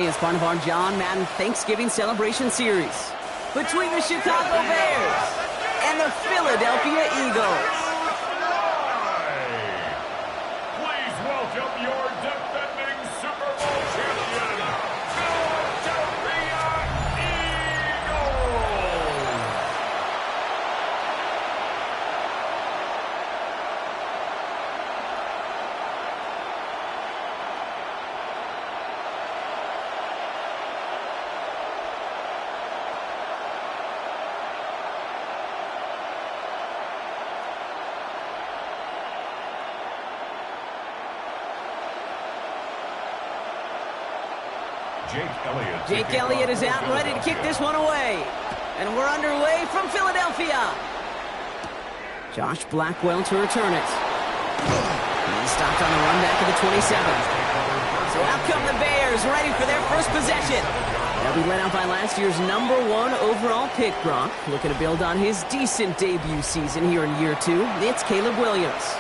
As part of our John Madden Thanksgiving Celebration Series between the Chicago Bears and the Philadelphia Eagles. Please welcome your defending Super Bowl champion, Philadelphia Eagles! Jake Elliott is out and ready to kick this one away. And we're underway from Philadelphia. Josh Blackwell to return it. He's stopped on the run back to the 27. So out come the Bears, ready for their first possession. They'll be led out by last year's #1 overall pick, Brock. Looking to build on his decent debut season here in year 2. It's Caleb Williams.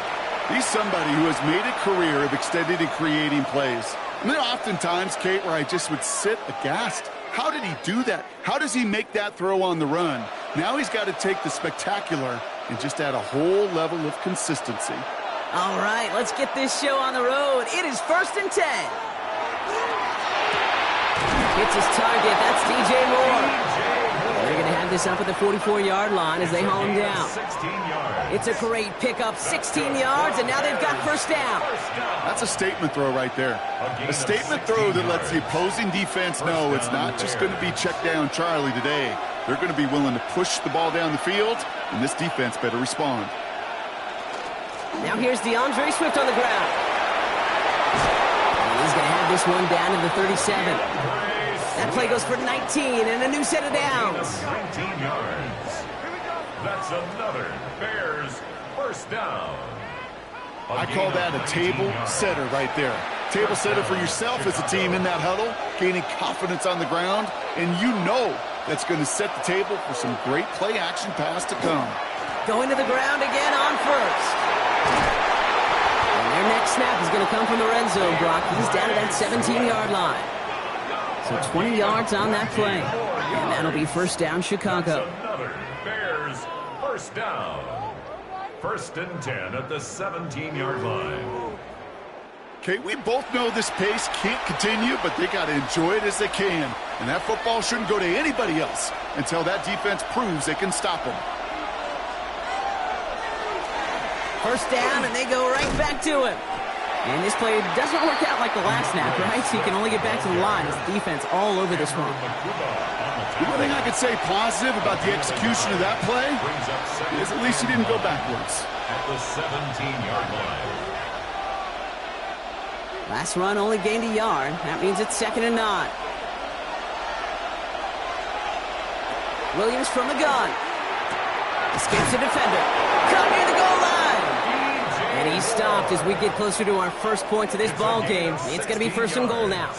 He's somebody who has made a career of extending and creating plays. I mean, oftentimes, Kate, where I just would sit aghast. How did he do that? How does he make that throw on the run? Now he's got to take the spectacular and just add a whole level of consistency. All right, let's get this show on the road. It is 1st and 10. Hits his target. That's DJ Moore. They're going to have this up at the 44-yard line as they haul him down. It's a great pickup, 16 yards, and now they've got first down. That's a statement throw right there. A statement throw that lets the opposing defense know it's not just going to be check down Charlie today. They're going to be willing to push the ball down the field, and this defense better respond. Now here's DeAndre Swift on the ground. And he's going to have this one down in the 37. That play goes for 19 and a new set of downs. 19 yards. That's another Bears first down. I call that a table setter right there. Table setter for yourself as a team in that huddle, gaining confidence on the ground, and you know that's going to set the table for some great play action pass to come. Going to the ground again on first. And their next snap is going to come from the red zone, Brock. He's down to that 17-yard line. So 20 yards on that play. And that'll be first down, Chicago. Another Bears first down. 1st and 10 at the 17-yard line. Okay, we both know this pace can't continue, but they got to enjoy it as they can. And that football shouldn't go to anybody else until that defense proves they can stop them. First down, and they go right back to him. And this play doesn't work out like the last snap, right? So he can only get back to the line as the defense all over this one. One thing I could say positive about the execution of that play is at least he didn't go backwards. At the 17-yard line. Last run only gained a yard. That means it's 2nd and 9. Williams from the gun. Escapes the defender. Cut near the goal line. And he's stopped as we get closer to our first point to this ball game. It's going to be 1st and goal now.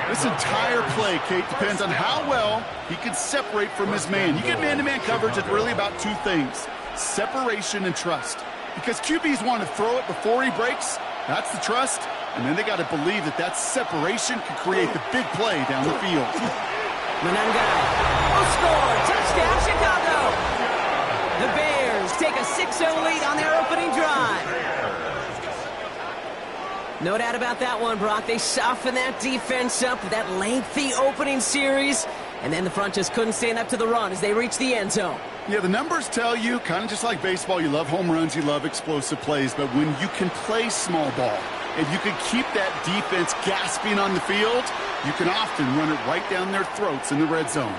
This entire play, Kate, depends on how well he can separate from his man. You get man-to-man coverage, it's really about 2 things: separation and trust. Because QBs want to throw it before he breaks. That's the trust. And then they got to believe that that separation can create the big play down the field. Monangai will score. Touchdown, Chicago. The Bears take a 6-0 lead on their opening drive. No doubt about that one, Brock. They softened that defense up with that lengthy opening series, and then the front just couldn't stand up to the run as they reached the end zone. Yeah, the numbers tell you, kind of just like baseball, you love home runs, you love explosive plays, but when you can play small ball, and you can keep that defense gasping on the field, you can often run it right down their throats in the red zone.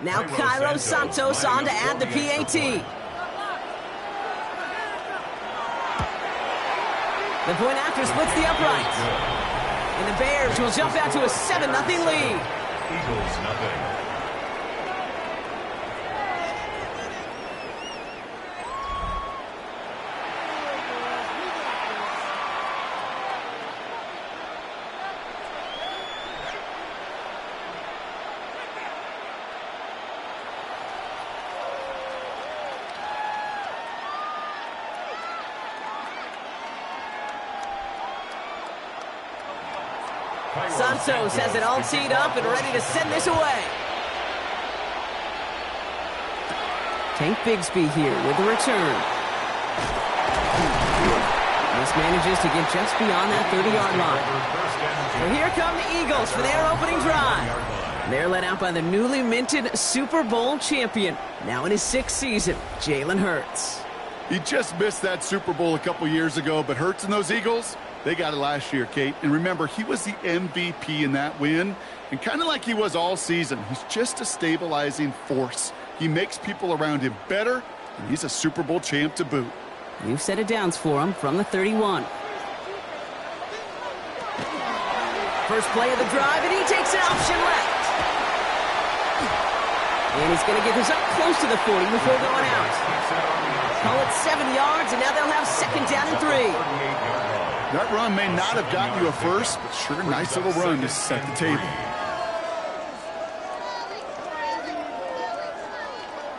Now Cairo Santos on to add the PAT. The point after splits the uprights. And the Bears will jump out to a 7-0 lead. Eagles nothing. Santos has it all teed up and ready to send this away. Tank Bigsby here with the return. This manages to get just beyond that 30-yard line. So here come the Eagles for their opening drive. They're led out by the newly minted Super Bowl champion, now in his 6th season, Jalen Hurts. He just missed that Super Bowl a couple years ago, but Hurts and those Eagles, they got it last year, Kate. And remember, he was the MVP in that win, and kind of like he was all season, he's just a stabilizing force. He makes people around him better, and he's a Super Bowl champ to boot. New set of downs for him from the 31. First play of the drive, and he takes an option left. And he's going to get this up close to the 40 before going out. Call it 7 yards, and now they'll have 2nd down and 3. That run may not have gotten you a first, but sure, nice little run to set the table.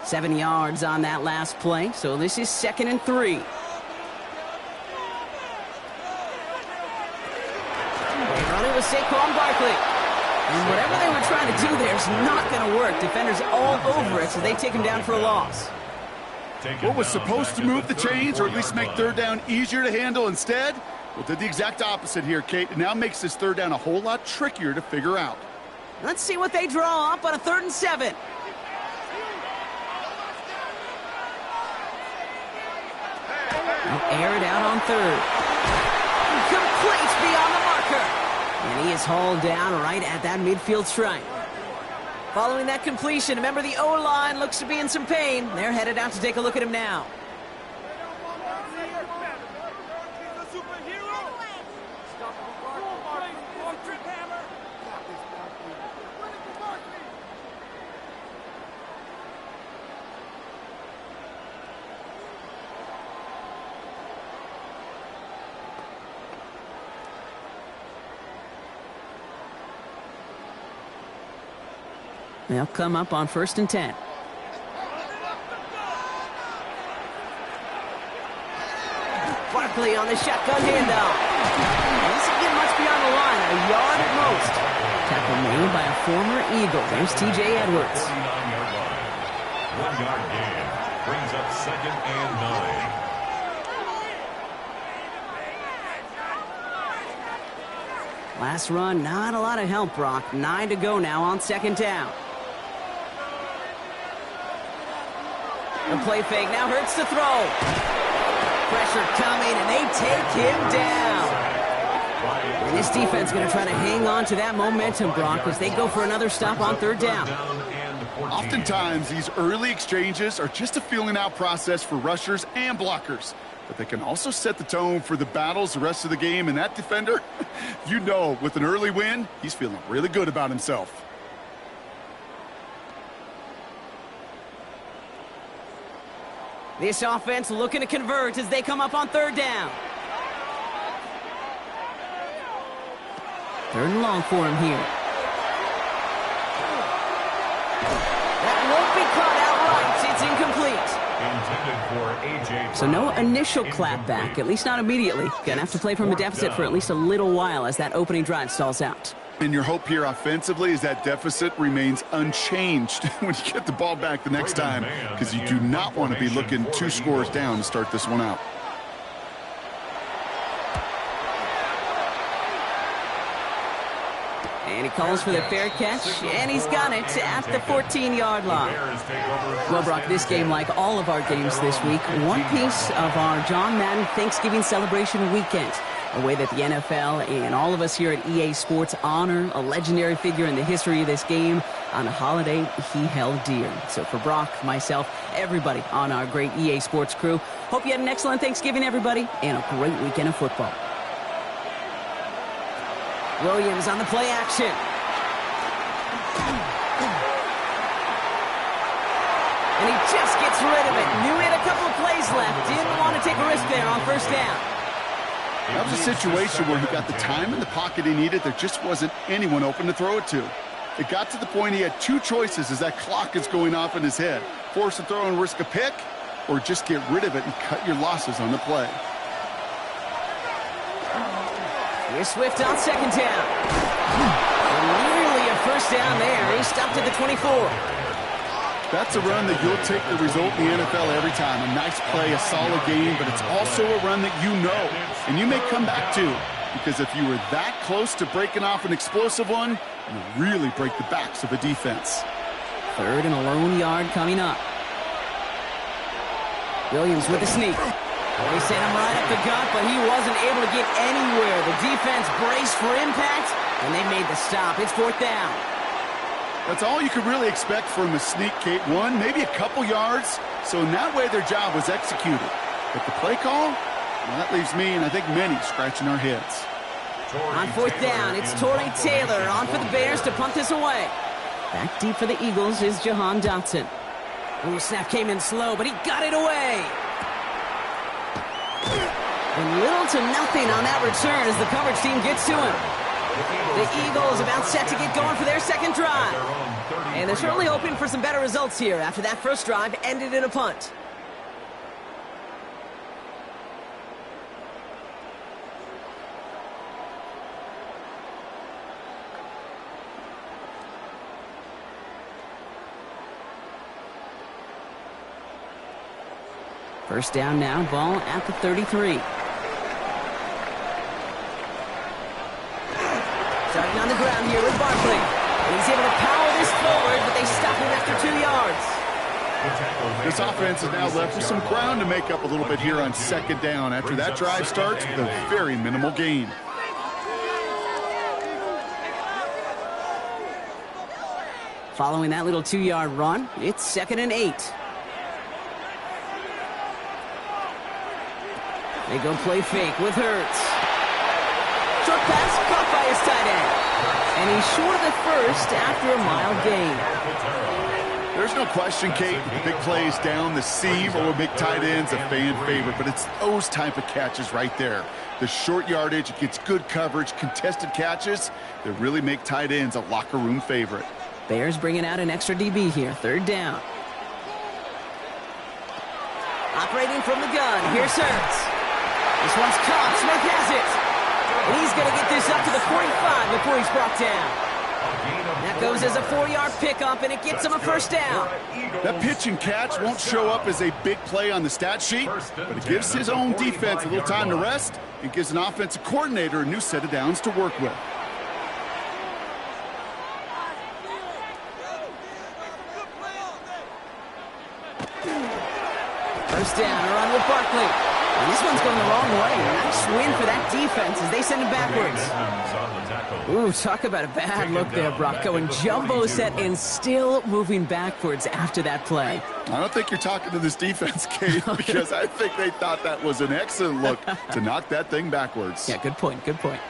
7 yards on that last play, so this is 2nd and 3. Running with Saquon Barkley. And whatever they were trying to do there is not going to work. Defenders all over it, so they take him down for a loss. What was supposed to move the chains, or at least make 3rd down easier to handle instead? Well, did the exact opposite here, Kate. It now makes this 3rd down a whole lot trickier to figure out. Let's see what they draw up on a 3rd and 7. Air it out on 3rd. Complete beyond the marker. And he is hauled down right at that midfield stripe. Following that completion, remember the O-line looks to be in some pain. They're headed out to take a look at him now. They'll come up on 1st and 10. Barkley on the shotgun handoff. This will get much beyond the line, a yard at most. Tackle made by a former Eagle. There's T.J. Edwards. 1 yard gain brings up 2nd and 9. Last run, not a lot of help, Brock. 9 to go now on 2nd down. The play fake now Hurts to throw. Pressure coming, and they take him down. And this defense going to try to hang on to that momentum, Brock, as they go for another stop on 3rd down. Oftentimes, these early exchanges are just a feeling out process for rushers and blockers. But they can also set the tone for the battles the rest of the game. And that defender, you know, with an early win, he's feeling really good about himself. This offense looking to convert as they come up on 3rd down. 3rd and long for him here. That won't be caught outright. It's incomplete. So no initial clapback, at least not immediately. Gonna have to play from a deficit for at least a little while as that opening drive stalls out. And your hope here offensively is that deficit remains unchanged when you get the ball back the next time, because you do not want to be looking 2 scores down to start this one out. And he calls for the fair catch, and he's got it at the 14-yard line. Well, Brock, this game, like all of our games this week, one piece of our John Madden Thanksgiving celebration weekend. A way that the NFL and all of us here at EA Sports honor a legendary figure in the history of this game on a holiday he held dear. So for Brock, myself, everybody on our great EA Sports crew, hope you had an excellent Thanksgiving, everybody, and a great weekend of football. Williams on the play action. And he just gets rid of it. Knew he had a couple of plays left. Didn't want to take a risk there on 1st down. That was a situation where he got the time in the pocket he needed. There just wasn't anyone open to throw it to. It got to the point he had 2 choices as that clock is going off in his head. Force a throw and risk a pick, or just get rid of it and cut your losses on the play. Here's Swift on 2nd down. Nearly a first down there. He stopped at the 24. That's a run that you'll take the result in the NFL every time. A nice play, a solid game, but it's also a run that you know, and you may come back to, because if you were that close to breaking off an explosive one, you really break the backs of a defense. 3rd and a lone yard coming up. Williams with a sneak. They sent him right up the gut, but he wasn't able to get anywhere. The defense braced for impact, and they made the stop. It's 4th down. That's all you could really expect from a sneak, Kate. 1, maybe a couple yards. So in that way, their job was executed. But the play call, well, that leaves me and I think many scratching our heads. On 4th down, it's Torrey Taylor on for the Bears to punt this away. Back deep for the Eagles is Jahan Dotson. Ooh, snap came in slow, but he got it away. And little to nothing on that return as the coverage team gets to him. The Eagles about set to get going for their second drive. And they're certainly hoping for some better results here after that first drive ended in a punt. First down now, ball at the 33. Starting on the ground here with Barkley. And he's able to power this forward, but they stop him after 2 yards. This offense is now left with some ground to make up a little bit here on 2nd down after that drive starts with a very minimal gain. Following that little 2-yard run, it's 2nd and 8. They go play fake with Hurts. Short pass caught by his tight end. And he's short of the first after a mile gain. There's no question, Kate, the big plays down the seam or big tight ends a fan favorite, but it's those type of catches right there. The short yardage, it gets good coverage, contested catches that really make tight ends a locker room favorite. Bears bringing out an extra DB here, 3rd down. Operating from the gun, here's Hurts. This one's caught. Smith has it. And he's going to get this up to the 45 before he's brought down. That goes as a 4-yard pickup, and it gets him a first down. That pitch and catch won't show up as a big play on the stat sheet, but it gives his own defense a little time to rest and gives an offensive coordinator a new set of downs to work with. First down, a run with Barkley. And this one's going the wrong way. Nice win for that defense as they send him backwards. Ooh, talk about a bad look there, Brock. Going jumbo set and still moving backwards after that play. I don't think you're talking to this defense, Kate, because I think they thought that was an excellent look to knock that thing backwards. Yeah, good point, good point.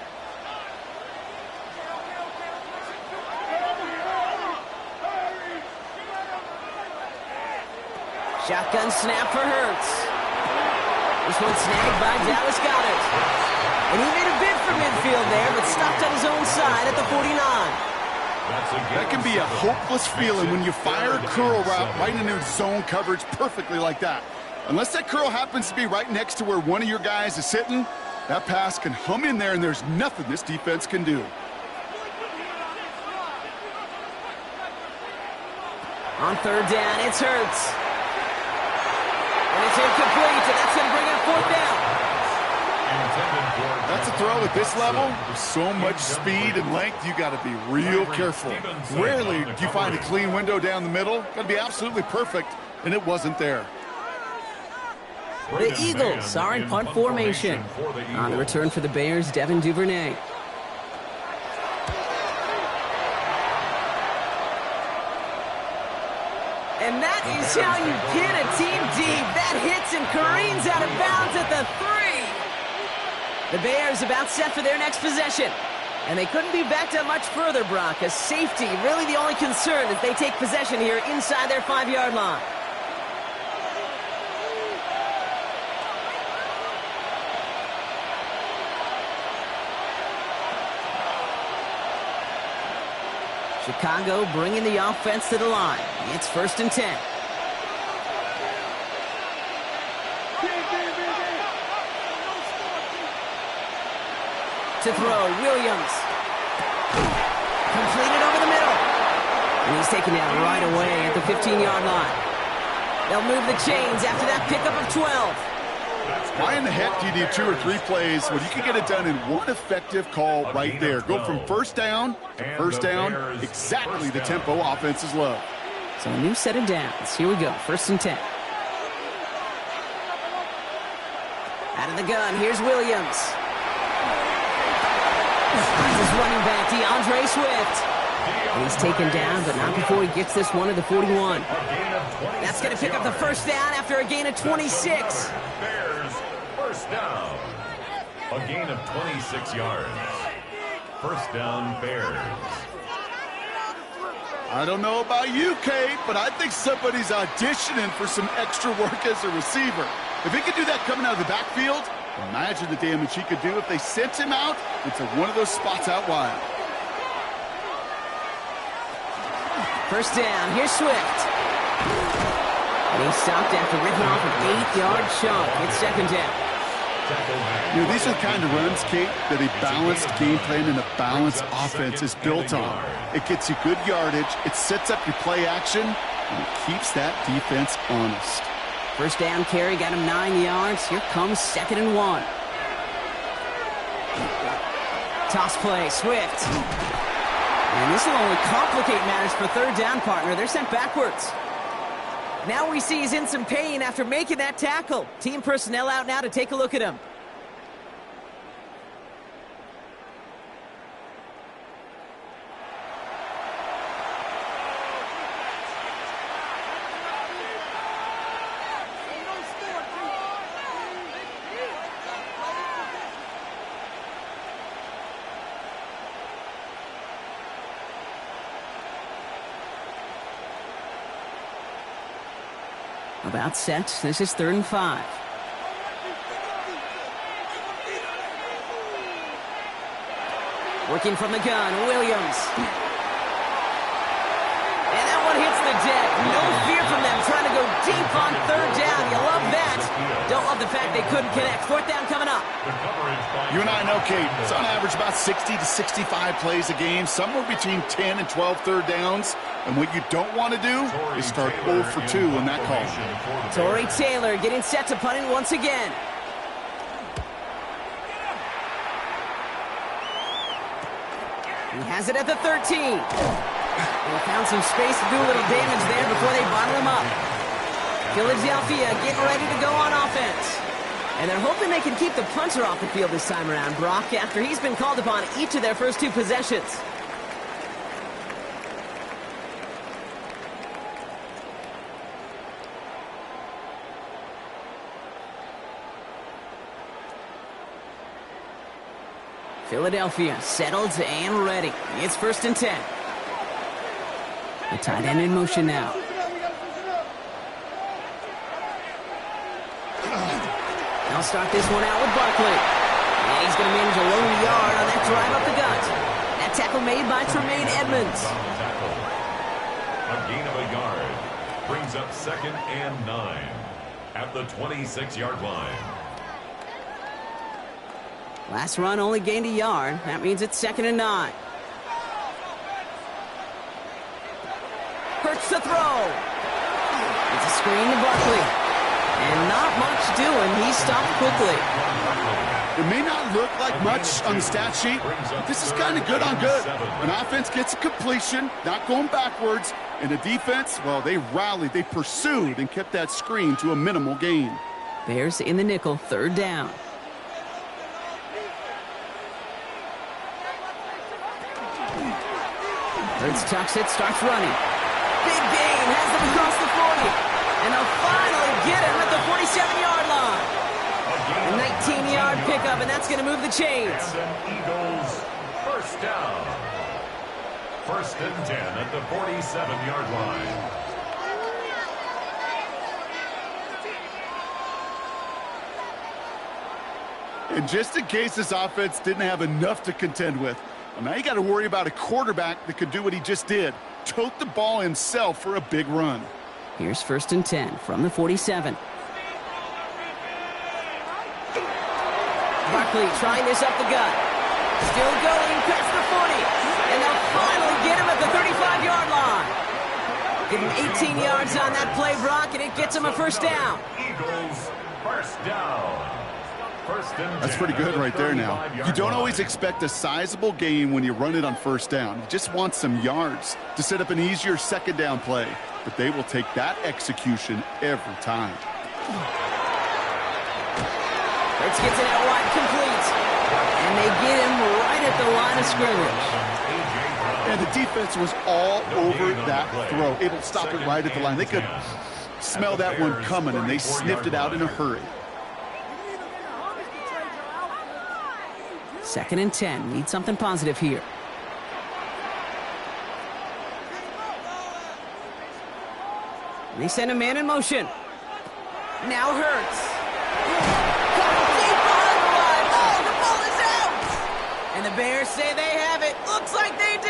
Shotgun snap for Hurts. This one snagged by Dallas Goedert. And he made a bid for midfield there, but stopped on his own side at the 49. That can be a hopeless feeling when you fire a curl route right into zone coverage perfectly like that. Unless that curl happens to be right next to where one of your guys is sitting, that pass can hum in there and there's nothing this defense can do. On 3rd down, it's Hurts. And it's incomplete, and that's going to bring up 4th down. That's a throw at this level. With so much speed and length, you got to be real careful. Rarely do you find a clean window down the middle. Got to be absolutely perfect, and it wasn't there. The Eagles are in punt formation. On the return for the Bears, Devin Duvernay. And that is how you get a team deep. That hits and careens out of bounds at the 3. The Bears about set for their next possession. And they couldn't be backed up much further, Brock. A safety, really the only concern as they take possession here inside their 5-yard line. Chicago bringing the offense to the line. It's 1st and 10. To throw, Williams. Completed over the middle. And he's taken down right away at the 15-yard line. They'll move the chains after that pickup of 12. Why in the heck do you need 2 or 3 plays when you can get it done in one effective call right there? Go from first down to first down, exactly the tempo offenses love. So a new set of downs. Here we go, 1st and 10. Out of the gun, here's Williams. Finds his running back, DeAndre Swift. And he's taken down, but not before he gets this one to the 41. That's going to pick up the 1st down after a gain of 26. Bears, 1st down. A gain of 26 yards. 1st down, Bears. I don't know about you, Kate, but I think somebody's auditioning for some extra work as a receiver. If he could do that coming out of the backfield, imagine the damage he could do if they sent him out into one of those spots out wide. 1st down, here's Swift. And he stopped after ripping off an 8-yard chunk. It's 2nd down. You know, these are the kind of runs, Kate, that a balanced game plan and a balanced offense is built on. It gets you good yardage, it sets up your play action, and it keeps that defense honest. 1st down carry got him 9 yards. Here comes 2nd and 1. Toss play, Swift. And this will only complicate matters for 3rd down, partner. They're sent backwards. Now we see he's in some pain after making that tackle. Team personnel out now to take a look at him. About set. This is 3rd and 5. Working from the gun, Williams. And that one hits the deck. No fear from them trying to go deep on 3rd down. You love that. Don't love the fact they couldn't connect. 4th down coming up. You and I know, Kate, it's on average about 60 to 65 plays a game, somewhere between 10 and 12 3rd downs. And what you don't want to do is start 0 for 2 in that call. Tory Taylor getting set to punt it once again. He has it at the 13. They found some space to do a little damage there before they bottle him up. Philadelphia getting ready to go on offense. And they're hoping they can keep the punter off the field this time around, Brock, after he's been called upon each of their first 2 possessions. Philadelphia settled and ready. It's 1st and 10. The tight end in motion now. They'll start this one out with Barkley. And he's going to manage a low yard on that drive up the gut. That tackle made by Tremaine Edmonds. A gain of a yard brings up 2nd and 9 at the 26-yard line. Last run only gained a yard. That means it's 2nd and 9. Hurts to throw. It's a screen to Barkley. And not much doing. He stopped quickly. It may not look like much on the stat sheet, but this is kind of good on good. An offense gets a completion, not going backwards, and the defense, well, they rallied, they pursued, and kept that screen to a minimal gain. Bears in the nickel, 3rd down. Hurts tucks it, starts running. Big gain, has them across the 40. And they'll finally get him at the 47-yard line. A 19-yard pickup, and that's going to move the chains. And Eagles, 1st down. 1st and 10 at the 47-yard line. And just in case this offense didn't have enough to contend with, well, now you got to worry about a quarterback that could do what he just did. Tote the ball himself for a big run. Here's 1st and 10 from the 47. Barkley trying this up the gut. Still going past the 40. And they'll finally get him at the 35-yard line. Give him 18 yards on that play, Brock, and it gets him a first down. Eagles, first down. That's pretty good right there now. You don't always expect a sizable gain when you run it on first down. You just want some yards to set up an easier second down play. But they will take that execution every time. Hurts gets it out wide, complete. And they get him right at the line of scrimmage. And the defense was all over that throw, able to stop it right at the line. They could smell that one coming, and they sniffed it out in a hurry. 2nd and 10. Need something positive here. They send a man in motion. Now Hurts. Coming deep behind the line. Oh, the ball is out! And the Bears say they have it. Looks like they do!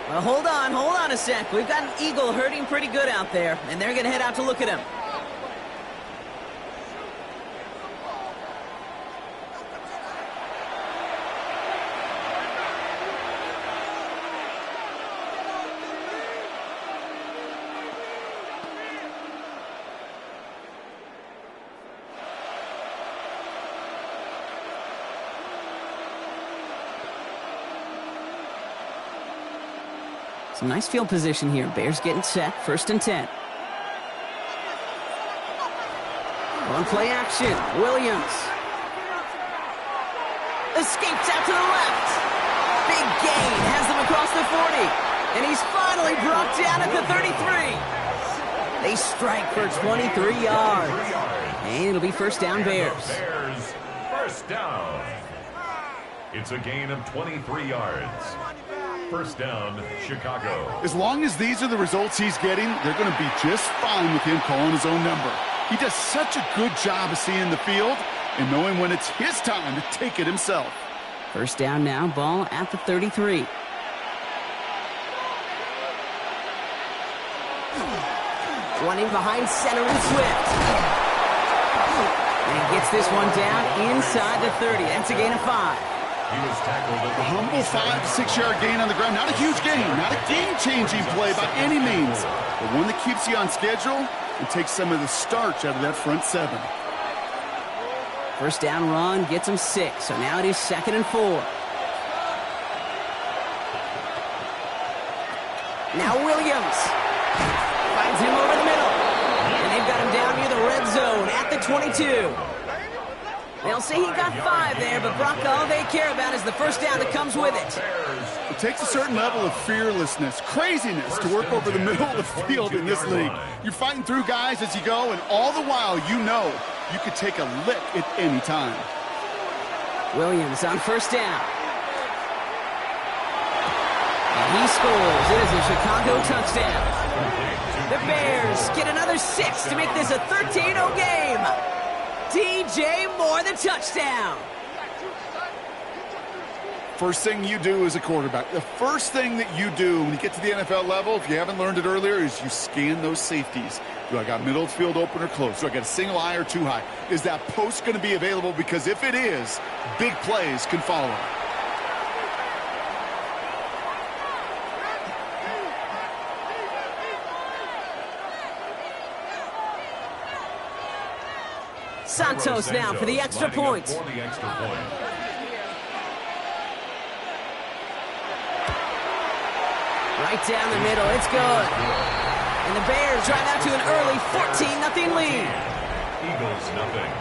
Well, hold on a sec. We've got an Eagle hurting pretty good out there, and they're going to head out to look at him. Some nice field position here. Bears getting set. 1st and 10. On play action. Williams. Escapes out to the left. Big gain. Has them across the 40. And he's finally brought down at the 33. They strike for 23 yards. And it'll be first down, Bears. Bears, first down. It's a gain of 23 yards. First down, Chicago. As long as these are the results he's getting, they're going to be just fine with him calling his own number. He does such a good job of seeing the field and knowing when it's his time to take it himself. First down now, ball at the 33. Running behind center and Swift. And he gets this one down inside the 30. That's a gain of 5. He was tackled at A humble 5 to 6 yard gain on the ground. Not a huge gain, not a game-changing play by any means, but one that keeps you on schedule and takes some of the starch out of that front 7. First down run gets him 6, so now it is 2nd and 4. Now Williams finds him over the middle, and they've got him down near the red zone at the 22. They'll say he got 5 there, but Brock, all they care about is the first down that comes with it. It takes a certain level of fearlessness, craziness to work over the middle of the field in this league. You're fighting through guys as you go, and all the while you know you could take a lick at any time. Williams on first down. And he scores. It is a Chicago touchdown. The Bears get another 6 to make this a 13-0 game. DJ Moore, the touchdown. First thing you do as a quarterback, the first thing that you do when you get to the NFL level, if you haven't learned it earlier, is you scan those safeties. Do I got middle of the field open or close? Do I got a single high or two high? Is that post going to be available? Because if it is, big plays can follow. Santos now for the extra point. Right down the middle, it's good. And the Bears drive out to an early 14-0 lead. Eagles nothing.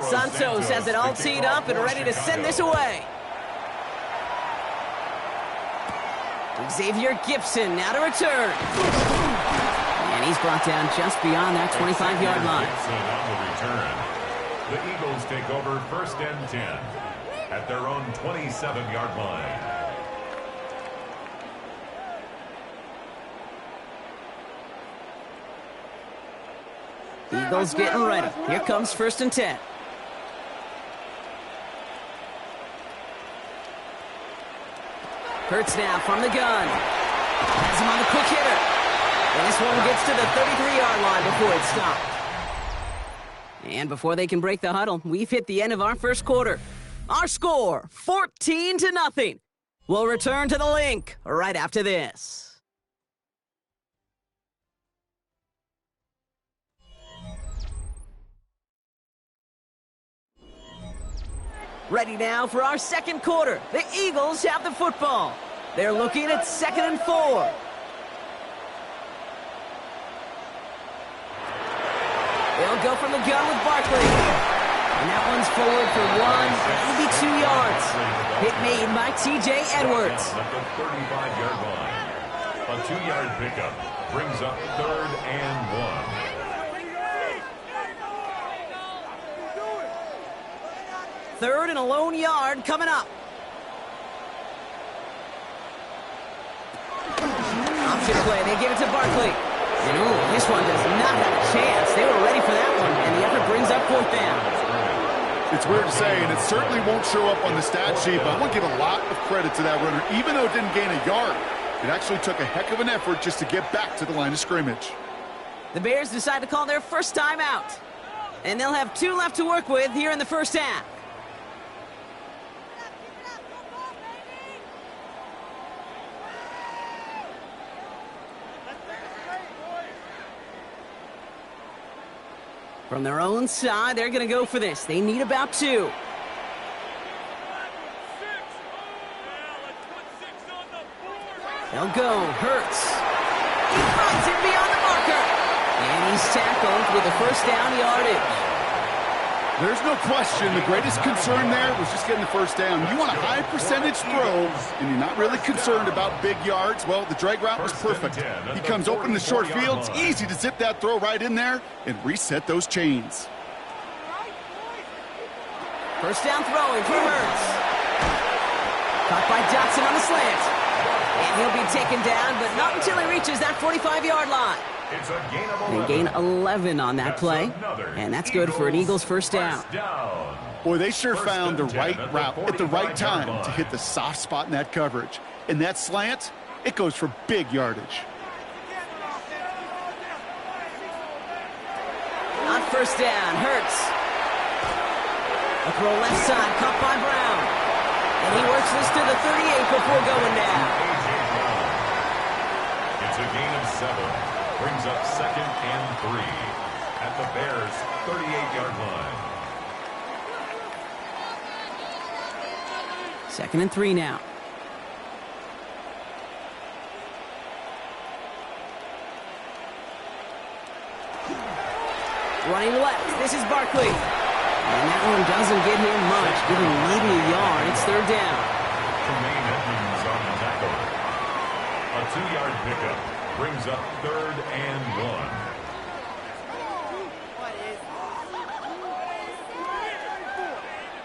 Santos has it all teed up and ready to send this away. Xavier Gipson now to return. And he's brought down just beyond that 25-yard line. The Eagles take over 1st and 10. at their own 27-yard line. Eagles getting ready. Here comes 1st and 10. Hurts now from the gun. Has him on the quick hitter. And this one gets to the 33-yard line before it's stopped. And before they can break the huddle, we've hit the end of our first quarter. Our score, 14-0. We'll return to the link right after this. Ready now for our second quarter. The Eagles have the football. They're looking at 2nd and 4. They'll go from the gun with Barkley. And that one's forward for 1, maybe 2 yards. Hit made by T.J. Edwards. At the 35-yard line. A 2-yard pickup brings up 3rd and 1. 3rd and a lone yard coming up. Option play. They give it to Barkley. And ooh, this one does not have a chance. They were ready for that one, and the effort brings up 4th down. It's weird to say, and it certainly won't show up on the stat sheet, but I want to give a lot of credit to that runner. Even though it didn't gain a yard, it actually took a heck of an effort just to get back to the line of scrimmage. The Bears decide to call their first time out. And they'll have 2 left to work with here in the first half. From their own side, they're going to go for this. They need about 2. They'll go. Hurts. He runs it beyond the marker. And he's tackled with a 1st down yardage. There's no question the greatest concern there was just getting the 1st down. You want a high percentage throw, and you're not really concerned about big yards. Well, the drag route was perfect. He comes open in the short field. It's easy to zip that throw right in there and reset those chains. 1st down throwing for Hurts. Caught by Dotson on the slant. And he'll be taken down, but not until he reaches that 45-yard line. It's a gain of 11. They gain 11 on that play, and that's good for an Eagles 1st down. Boy, they sure found the right route at the right time to hit the soft spot in that coverage. And that slant, it goes for big yardage. On 1st down, Hurts. A throw left side, caught by Brown. And he works this to the 38 before going down. It's a gain of 7. Brings up 2nd and 3 at the Bears' 38-yard line. 2nd and 3 now. Running left. This is Barkley. And that one doesn't get him much, giving maybe a yard. It's 3rd down. Tremaine Edmonds on the tackle. A 2-yard pickup brings up 3rd and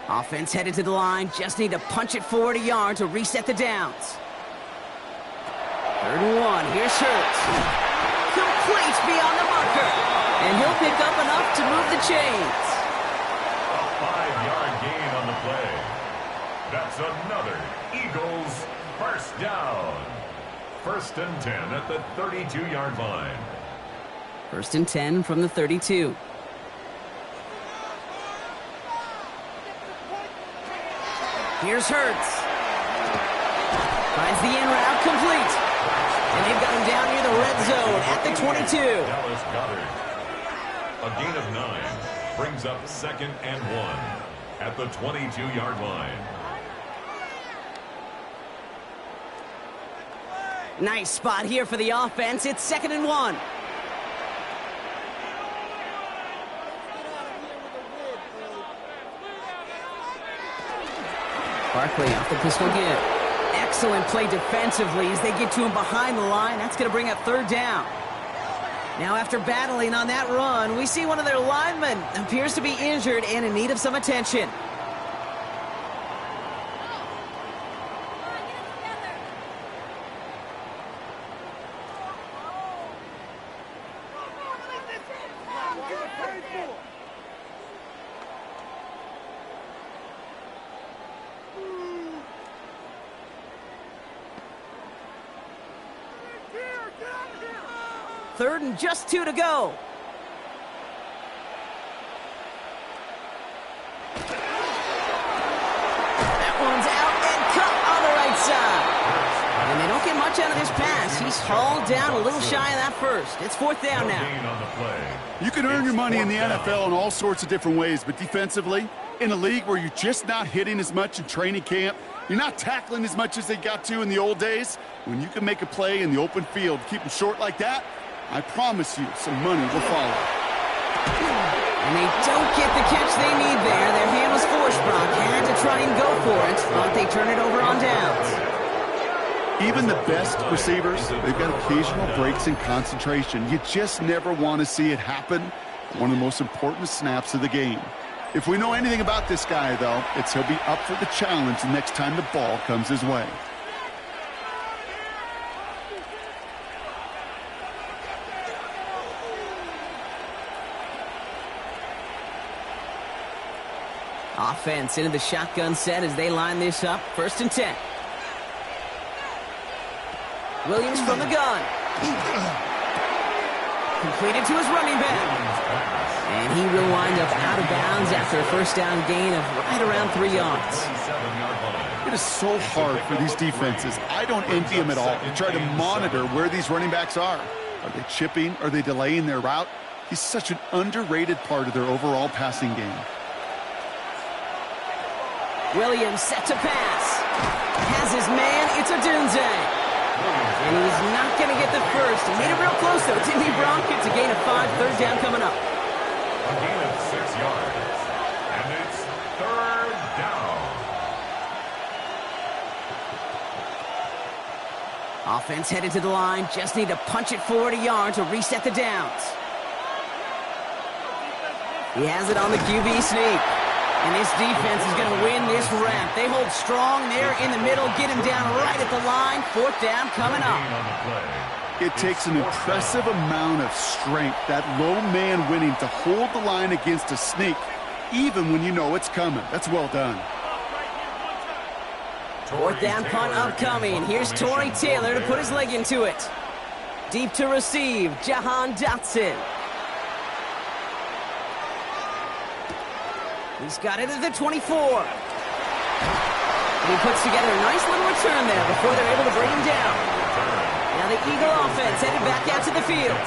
1. Offense headed to the line. Just need to punch it forward a yard to reset the downs. 3rd and 1. Here's Hurts. Complete beyond the marker. And he'll pick up enough to move the chains. A 5-yard gain on the play. That's another Eagles 1st down. 1st and 10 at the 32-yard line. 1st and 10 from the 32. Here's Hurts. Finds the in route complete. And they've got him down near the red zone at the 22. Dallas Goedert. A gain of 9 brings up 2nd and 1 at the 22-yard line. Nice spot here for the offense. It's 2nd and 1. Barkley off the pistol give. Excellent play defensively as they get to him behind the line. That's going to bring up 3rd down. Now after battling on that run, we see one of their linemen appears to be injured and in need of some attention. Third and just 2 to go. That one's out and cut on the right side. And they don't get much out of this pass. He's hauled down a little shy of that first. It's 4th down now. You can earn your money in the NFL in all sorts of different ways, but defensively, in a league where you're just not hitting as much in training camp, you're not tackling as much as they got to in the old days, when you can make a play in the open field, keep them short like that, I promise you some money will follow. And they don't get the catch they need there. Their hand was forced, Brock. Had to try and go for it, but they turn it over on downs. Even the best receivers, they've got occasional breaks in concentration. You just never want to see it happen. One of the most important snaps of the game. If we know anything about this guy, though, it's he'll be up for the challenge the next time the ball comes his way. Offense into the shotgun set as they line this up. 1st and 10. Williams from the gun. Completed to his running back. And he will wind up out of bounds after a 1st down gain of right around 3 yards. It is so hard for these defenses. I don't envy them at all. They try to monitor where these running backs are. Are they chipping? Are they delaying their route? He's such an underrated part of their overall passing game. Williams set to pass. Has his man. It's Odunze. And he's not going to get the first. He made it real close, though, didn't he, Brock? It's a gain of 5. 3rd down coming up. A gain of 6 yards. And it's 3rd down. Offense headed to the line. Just need to punch it forward a yard to reset the downs. He has it on the QB sneak. And this defense is going to win this round. They hold strong there in the middle. Get him down right at the line. 4th down coming up. It takes an impressive amount of strength, that low man winning, to hold the line against a sneak, even when you know it's coming. That's well done. 4th down punt upcoming. Here's Tory Taylor to put his leg into it. Deep to receive, Jahan Dotson. He's got it at the 24. And he puts together a nice little return there before they're able to bring him down. Now the Eagle offense headed back out to the field.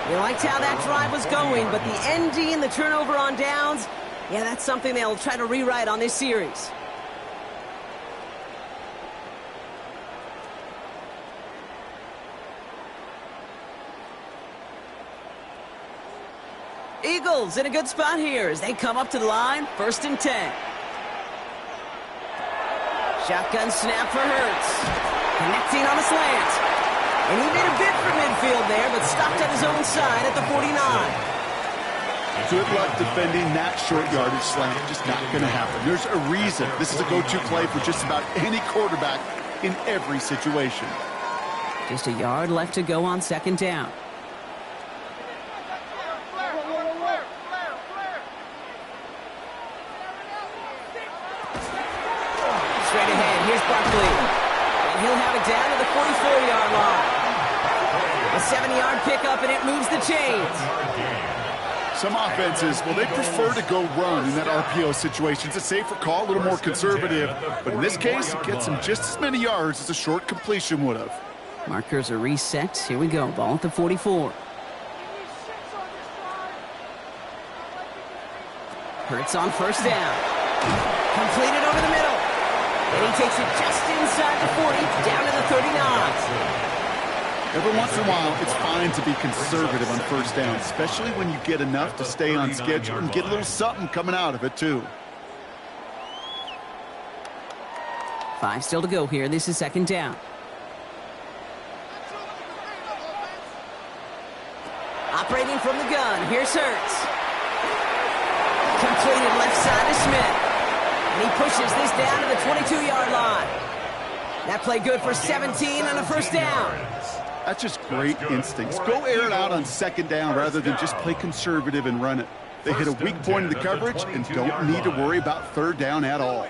They liked how that drive was going, but the ND and the turnover on downs, yeah, that's something they'll try to rewrite on this series. Eagles in a good spot here as they come up to the line. 1st and 10. Shotgun snap for Hurts. Connecting on a slant. And he made a bid for midfield there, but stopped on his own side at the 49. Good luck defending that short yardage slant. Just not going to happen. There's a reason this is a go-to play for just about any quarterback in every situation. Just a yard left to go on 2nd down. Straight ahead, here's Barkley. And he'll have it down to the 44-yard line. A 7-yard pickup, and it moves the chains. Some offenses, well, they prefer to go run in that RPO situation. It's a safer call, a little more conservative. But in this case, it gets him just as many yards as a short completion would have. Markers are reset. Here we go. Ball at the 44. Hurts on 1st down. Completed over the middle. And he takes it just inside the 40, down to the 39. Every once in a while, it's fine to be conservative on 1st down, especially when you get enough to stay on schedule and get a little something coming out of it, too. 5 still to go here. This is 2nd down. Operating from the gun. Here's Hurts. Completed left side to Smith. And he pushes this down to the 22-yard line. That play good for 17 on a 1st down. That's just great instincts. Go air it out on 2nd down rather than just play conservative and run it. They hit a weak point in the coverage and don't need to worry about 3rd down at all.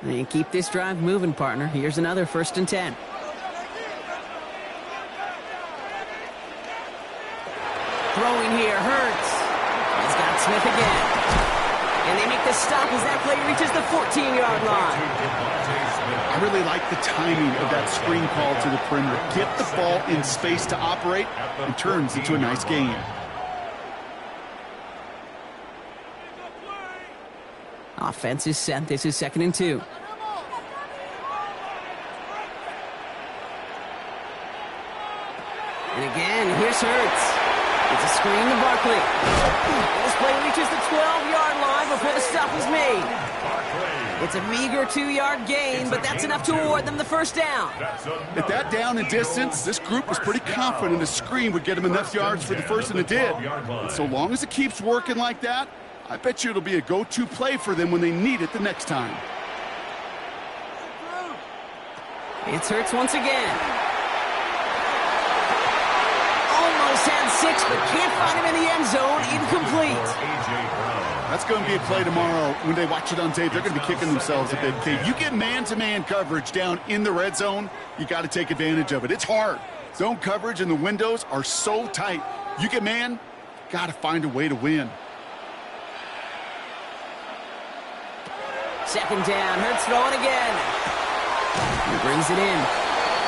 And keep this drive moving, partner. Here's another 1st and 10. Throwing here, Hurts. He's got Smith again. And they make the stop as that play reaches the 14-yard line. I really like the timing of that screen call to the perimeter. Get the ball in space to operate and turns into a nice game. Offense is set. This is 2nd and 2. And again, here's Hurts. It's a screen to Barkley. And this play reaches the 12-yard line before the stop is made. It's a meager 2-yard gain, but that's enough to award them the first down. At that down and distance, this group was pretty confident a screen would get them enough yards for the first, and it did. And so long as it keeps working like that, I bet you it'll be a go-to play for them when they need it the next time. It's Hurts once again. Almost had 6, but can't find him in the end zone. Incomplete. That's going to be a play tomorrow. When they watch it on tape, they're going to be kicking themselves a bit, Kate. You get man-to-man coverage down in the red zone, you got to take advantage of it. It's hard. Zone coverage and the windows are so tight. You get man, got to find a way to win. 2nd down, Hurts throwing again. He brings it in.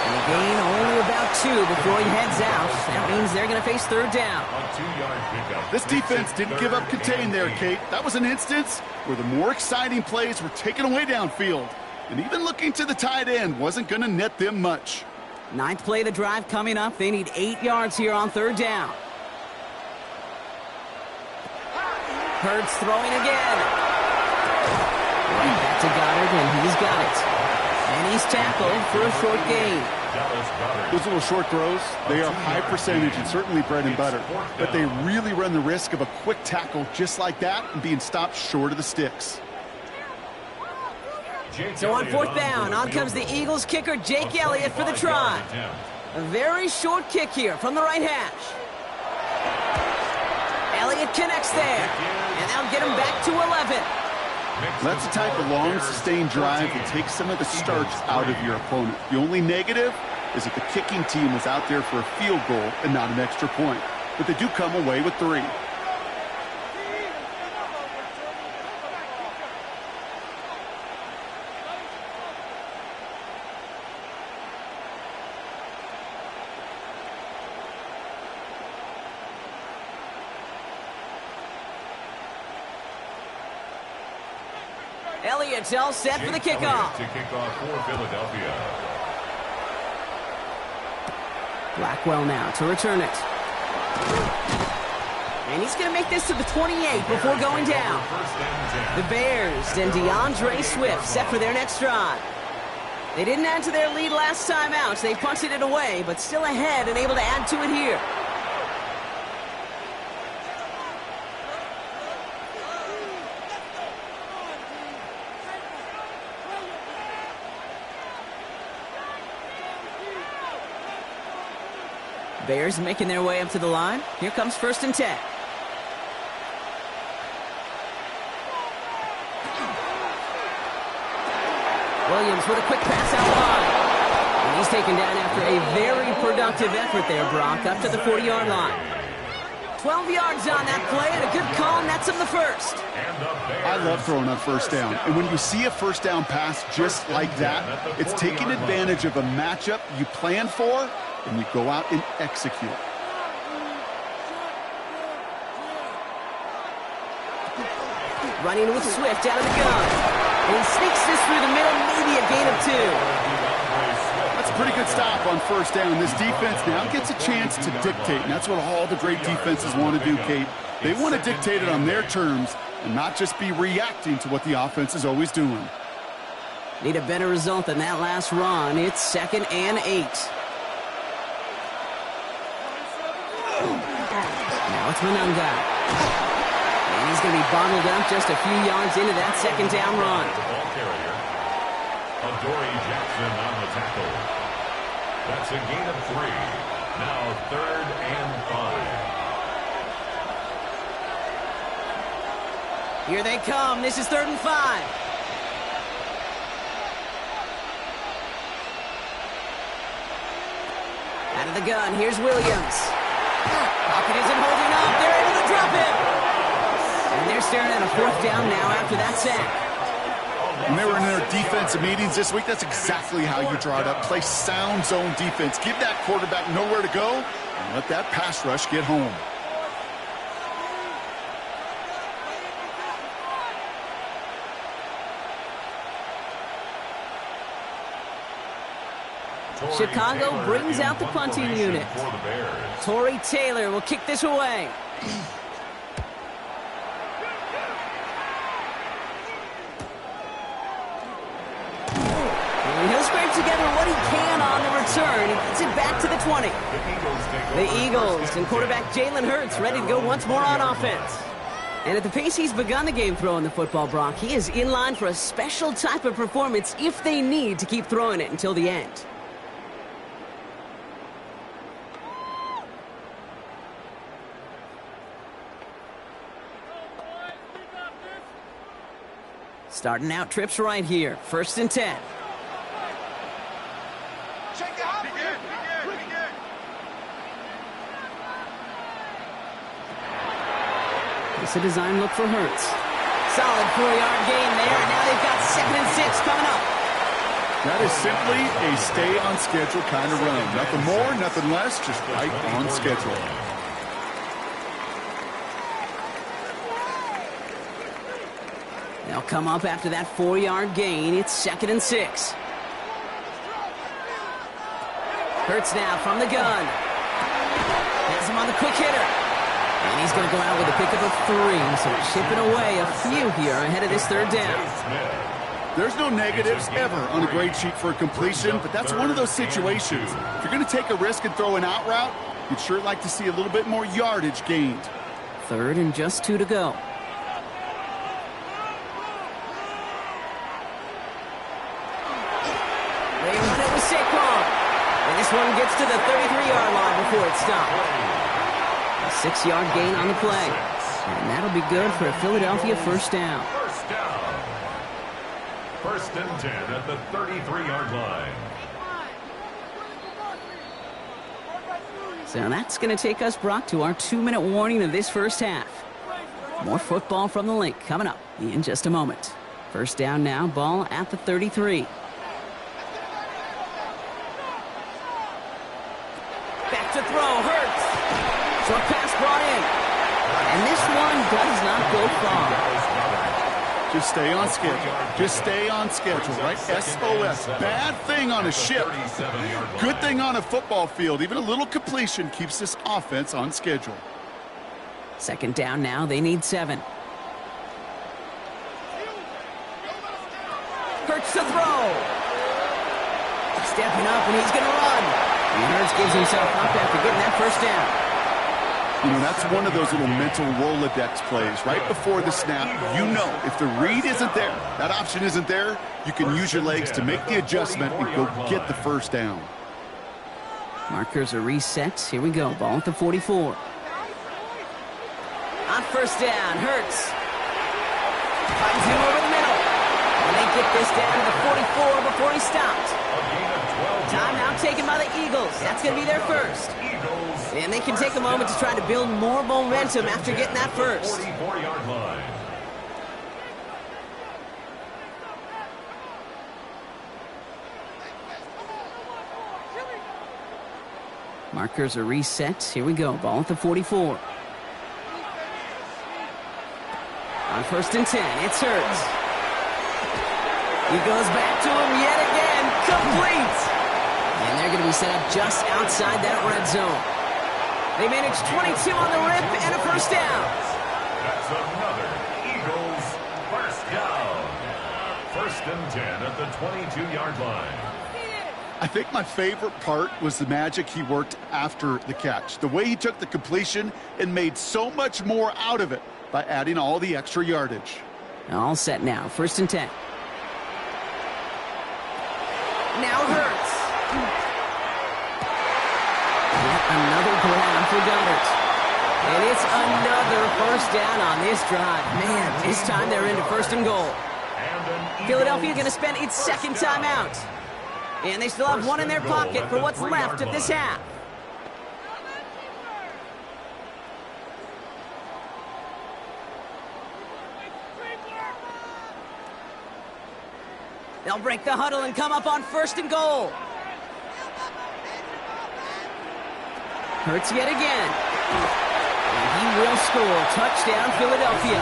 And a gain only about 2 before he heads out. That means they're going to face 3rd down. This defense didn't give up contain there, Kate. That was an instance where the more exciting plays were taken away downfield. And even looking to the tight end wasn't going to net them much. 9th play of the drive coming up. They need 8 yards here on 3rd down. Hurts throwing again. Right back to Goddard, and he's got it. And he's tackled for a short gain. Those little short throws, they are high percentage and certainly bread and butter. But they really run the risk of a quick tackle just like that and being stopped short of the sticks. So on 4th down, on comes the Eagles kicker, Jake Elliott, for the try. A very short kick here from the right hash. Elliott connects there. And that'll get him back to 11. That's the type of long, sustained drive that takes some of the starch out of your opponent. The only negative is that the kicking team is out there for a field goal and not an extra point. But they do come away with 3. Elliott's all set for the kickoff. To kick off for Philadelphia. Blackwell now to return it. And he's going to make this to the 28 before going down. The Bears and DeAndre Swift set for their next drive. They didn't add to their lead last time out. They punted it away, but still ahead and able to add to it here. Bears making their way up to the line. Here comes 1st and 10. Williams with a quick pass out wide. And he's taken down after a very productive effort there, Brock, up to the 40-yard line. 12 yards on that play and a good call, and that's him the first. I love throwing on 1st down. And when you see a 1st down pass just like that, it's taking advantage of a matchup you plan for, and you go out and execute. Running with Swift out of the gun. And he sneaks this through the middle, maybe a gain of 2. That's a pretty good stop on 1st down. This defense now gets a chance to dictate, and that's what all the great defenses want to do, Kate. They want to dictate it on their terms and not just be reacting to what the offense is always doing. Need a better result than that last run. It's 2nd and 8. Now it's Monunga. And he's going to be bottled up just a few yards into that 2nd down run. Ball carrier. Adoree Jackson on the tackle. That's a gain of 3. Now 3rd and 5. Here they come. This is 3rd and 5. Out of the gun. Here's Williams. Pocket isn't holding up. They're able to drop him. And they're staring at a 4th down now after that sack. When they were in their defensive meetings this week, that's exactly how you draw it up. Play sound zone defense. Give that quarterback nowhere to go and let that pass rush get home. Chicago brings out the punting unit. Torrey Taylor will kick this away. And he'll scrape together what he can on the return. He gets it back to the 20. The Eagles and quarterback Jalen Hurts ready to go once more on offense. And at the pace he's begun the game throwing the football, Brock, he is in line for a special type of performance if they need to keep throwing it until the end. Starting out trips right here. 1st and 10. It's a design look for Hurts. Solid 4-yard gain there, and now they've got 2nd and 6 coming up. That is simply a stay-on-schedule kind of run. Nothing more, nothing less, just right on schedule. They'll come up after that 4-yard gain. It's 2nd and 6. Hurts now from the gun. Has him on the quick hitter. And he's going to go out with a pickup of 3. So chipping away a few here ahead of this 3rd down. There's no negatives ever on a grade sheet for a completion, but that's one of those situations. If you're going to take a risk and throw an out route, you'd sure like to see a little bit more yardage gained. 3rd and just 2 to go. They run it with Saquon. And this one gets to the 33-yard line before it's stopped. A 6-yard gain on the play. And that'll be good for a Philadelphia 1st down. 1st and 10 at the 33-yard line. So that's going to take us, Brock, to our 2-minute warning of this 1st half. More football from the Link coming up in just a moment. 1st down now, ball at the 33. Back to throw, Hurts. Short pass brought in. And this one does not go far. Just stay on schedule. Just stay on schedule, right? SOS. Bad thing on a ship. Good thing on a football field. Even a little completion keeps this offense on schedule. 2nd down now. They need 7. Hurts to throw. Stepping up, and he's going to run. And Hurts gives himself up after getting that 1st down. You know, that's one of those little mental Rolodex plays. Right before the snap, you know if the read isn't there, that option isn't there, you can use your legs to make the adjustment and go get the 1st down. Markers are reset. Here we go. Ball at the 44. On 1st down, Hurts. Finds him over the middle. And they get this down to the 44 before he stopped. Timeout taken by the Eagles. That's going to be their 1st. And they can take a moment to try to build more momentum after getting that 1st. 44-yard line. Markers are reset. Here we go. Ball at the 44. On 1st and 10, it's Hurts. He goes back to him yet again. Complete. And they're going to be set up just outside that red zone. They managed 22 on the rip and a 1st down. That's another Eagles 1st down. 1st and 10 at the 22-yard line. I think my favorite part was the magic he worked after the catch. The way he took the completion and made so much more out of it by adding all the extra yardage. All set now. 1st and 10. Now Hurts. Yet another grab for Goddard. And it's another 1st down on this drive. Man, this time they're into 1st and goal. Philadelphia going to spend its 2nd timeout. And they still have one in their pocket for what's left of this half. They'll break the huddle and come up on 1st and goal. Hurts yet again. And he will score. Touchdown, Philadelphia.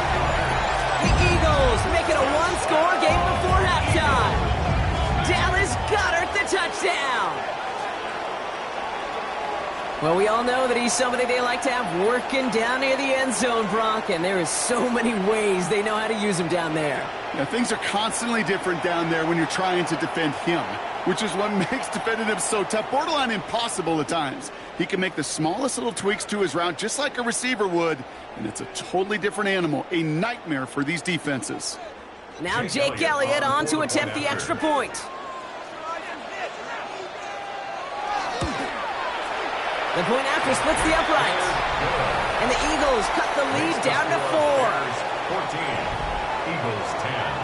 The Eagles make it a one-score game before halftime. Dallas Goedert the touchdown. Well, we all know that he's somebody they like to have working down near the end zone, Brock, and there is so many ways they know how to use him down there. Yeah, things are constantly different down there when you're trying to defend him, which is what makes defending him so tough, borderline impossible at times. He can make the smallest little tweaks to his route just like a receiver would, and it's a totally different animal, a nightmare for these defenses. Now Jake Elliott on to attempt the extra point. The point after splits the uprights. And the Eagles cut the lead down to 4. 14, Eagles 10.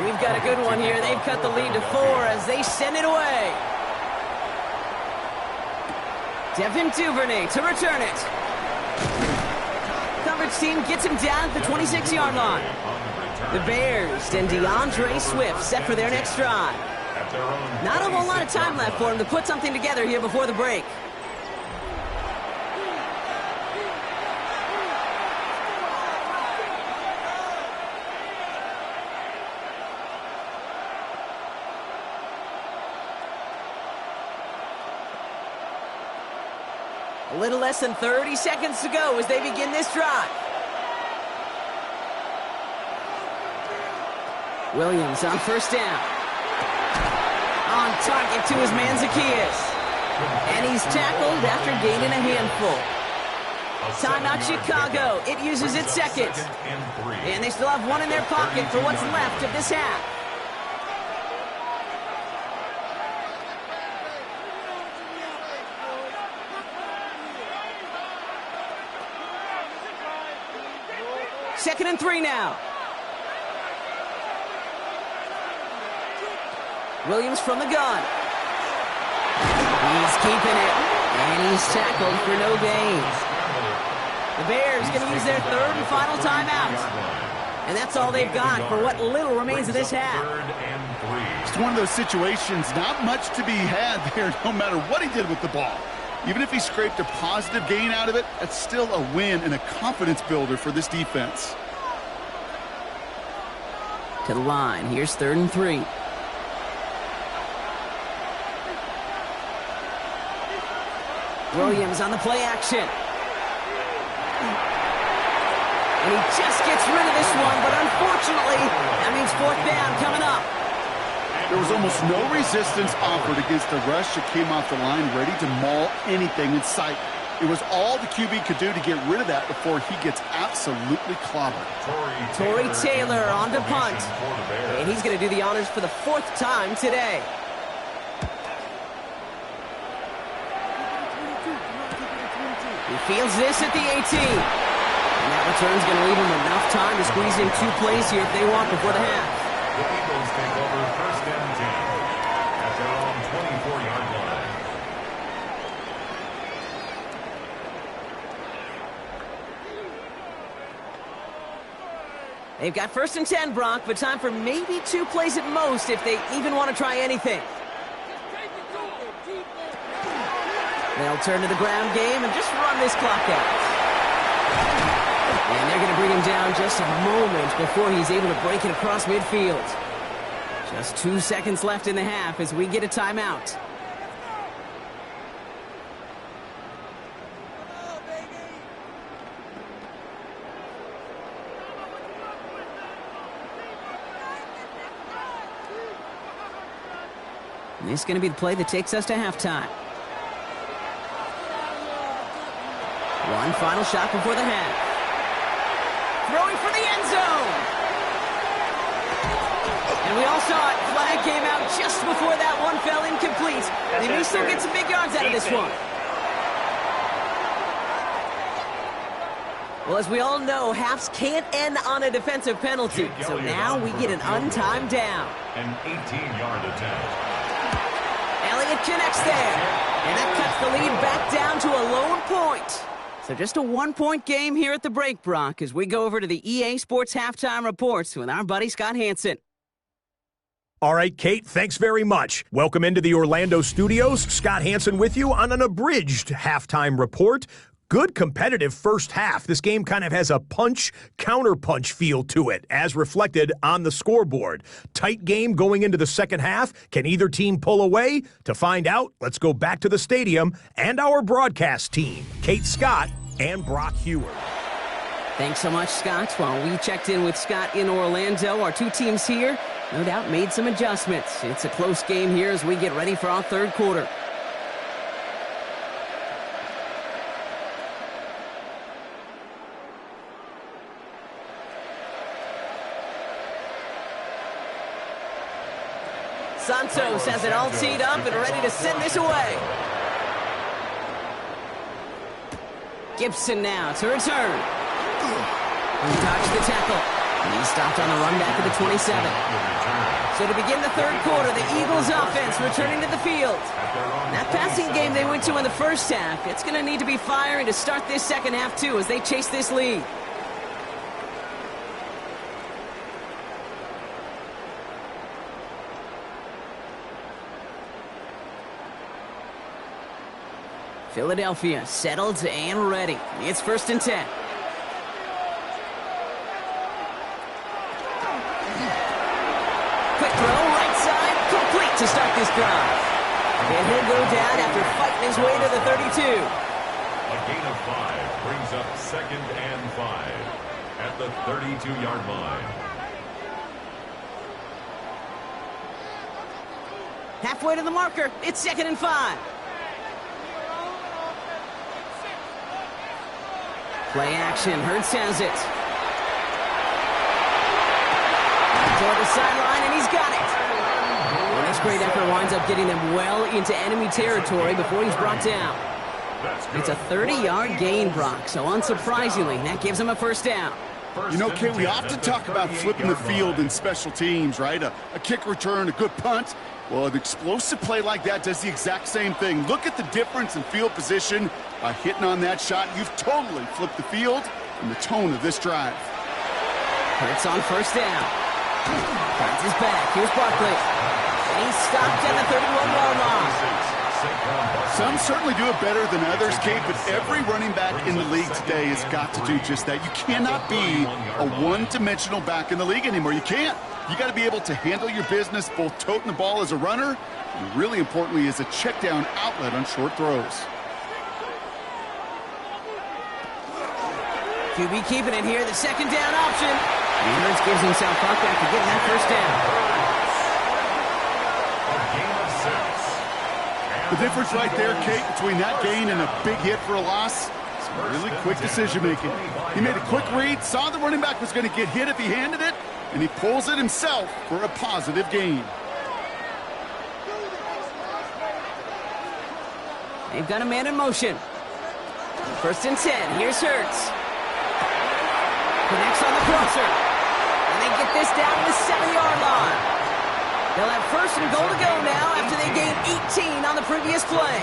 We've got a good one here. They've cut the lead to 4 as they send it away. Devin Duvernay to return it. Coverage team gets him down at the 26-yard line. The Bears and DeAndre Swift set for their next drive. Not a whole lot of time left for him to put something together here before the break. A little less than 30 seconds to go as they begin this drive. Williams on 1st down. On target to his man Zacchaeus. And he's tackled after gaining a handful. Timeout Chicago. It uses its second. And they still have one in their pocket for what's left of this half. Second and 3 now. Williams from the gun. He's keeping it. And he's tackled for no gain. The Bears going to use their 3rd and final timeout. And that's all they've got for what little remains of this half. It's one of those situations, not much to be had there no matter what he did with the ball. Even if he scraped a positive gain out of it, that's still a win and a confidence builder for this defense. To the line. Here's 3rd and 3. Williams on the play action. And he just gets rid of this one, but unfortunately, that means 4th down coming up. There was almost no resistance offered against the rush that came off the line ready to maul anything in sight. It was all the QB could do to get rid of that before he gets absolutely clobbered. Tory Taylor on to punt. And he's going to do the honors for the 4th time today. He fields this at the 18. And that return's going to leave him enough time to squeeze in 2 plays here if they want before the half. The Eagles take over 1st and 10 at their own 24-yard line. They've got 1st and 10, Brock, but time for maybe 2 plays at most if they even want to try anything. They'll turn to the ground game and just run this clock out. And they're going to bring him down just a moment before he's able to break it across midfield. Just 2 seconds left in the half as we get a timeout. And this is going to be the play that takes us to halftime. One final shot before the half. Throwing for the end zone. And we all saw it. Flag came out just before that one fell incomplete. They may still get some big yards out of this one. Well, as we all know, halves can't end on a defensive penalty. So now we get an untimed down. An 18-yard attempt. Elliott connects there. And that cuts the lead back down to a lone point. So just a one-point game here at the break, Brock, as we go over to the EA Sports Halftime Reports with our buddy Scott Hanson. All right, Kate, thanks very much. Welcome into the Orlando studios. Scott Hanson with you on an abridged halftime report. Good competitive first half. This game kind of has a punch-counterpunch feel to it, as reflected on the scoreboard. Tight game going into the second half. Can either team pull away? To find out, let's go back to the stadium and our broadcast team, Kate Scott and Brock Hewer. Thanks so much, Scott. While we checked in with Scott in Orlando, our two teams here no doubt made some adjustments. It's a close game here as we get ready for our third quarter. Santos has it all teed up and ready to send this away. Gibson now to return. He dodged the tackle. He's stopped on the run back of the 27. So to begin the third quarter, the Eagles offense returning to the field. That passing game they went to in the first half, it's going to need to be firing to start this second half too as they chase this lead. Philadelphia settled and ready. It's 1st and 10. Quick throw, right side, complete to start this drive. And he'll go down after fighting his way to the 32. A gain of 5 brings up 2nd and 5 at the 32-yard line. Halfway to the marker, it's 2nd and 5. Play action, Hurts has it. Toward the sideline, and he's got it. And this great effort winds up getting them well into enemy territory before he's brought down. It's a 30-yard gain, Brock, so unsurprisingly, that gives him a first down. You know, Kate, we often talk about flipping the field in special teams, right? A kick return, a good punt. Well, an explosive play like that does the exact same thing. Look at the difference in field position. By hitting on that shot, you've totally flipped the field and the tone of this drive. Hurts on first down. Finds his back. Here's Barkley. And he's stopped at the 31-yard line. Some certainly do it better than others, Kate, but every running back in the league today has got to do just that. You cannot be a one-dimensional back in the league anymore. You can't. You got to be able to handle your business, both toting the ball as a runner, and really importantly, as a check-down outlet on short throws. QB keeping it here, the second down option. And Hurts gives himself up after getting that first down. The difference right there, Kate, between that gain and a big hit for a loss, is really quick decision-making. He made a quick read, saw the running back was going to get hit if he handed it, and he pulls it himself for a positive gain. They've got a man in motion. 1st and 10. Here's Hurts. Connects on the crosser. And they get this down to the 7-yard line. They'll have 1st and goal to go now after they gained 18 on the previous play.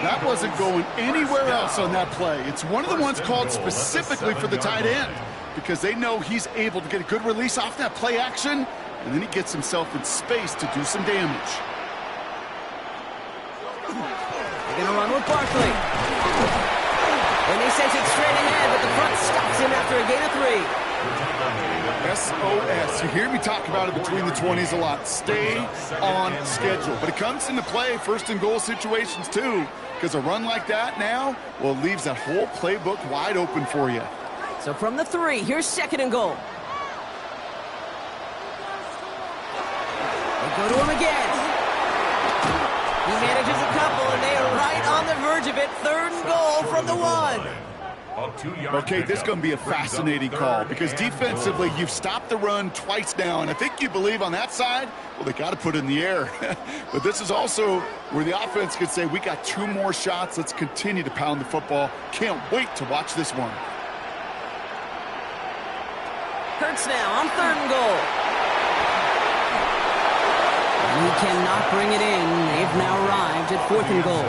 That wasn't going anywhere else on that play. It's one of the ones called specifically for the tight end because they know he's able to get a good release off that play action, and then he gets himself in space to do some damage. They're going to run with Barkley. And they send it straight ahead, but the front stops him after a gain of 3. SOS. You hear me talk about it between the 20s a lot. Stay on schedule. But it comes into play 1st and goal situations too, because a run like that now, well, it leaves that whole playbook wide open for you. So from the 3, here's 2nd and goal. They go to him again. He manages a couple, and they are right on the verge of it. 3rd and goal from the 1. Okay, this is going to be a fascinating call because defensively, you've stopped the run twice now, and I think you believe on that side, well, they got to put it in the air. But this is also where the offense could say, we got 2 more shots. Let's continue to pound the football. Can't wait to watch this one. Hurts now on 3rd and goal. And he cannot bring it in. They've now arrived at 4th and goal.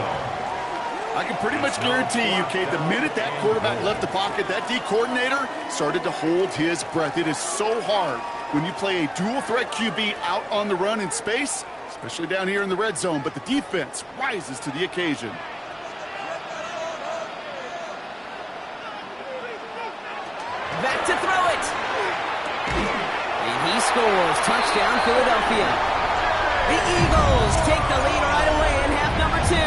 I can pretty much guarantee you, Kate, the minute that quarterback left the pocket, that D coordinator started to hold his breath. It is so hard when you play a dual-threat QB out on the run in space, especially down here in the red zone, but the defense rises to the occasion. Back to throw it. And he scores. Touchdown, Philadelphia. The Eagles take the lead right away in half number 2.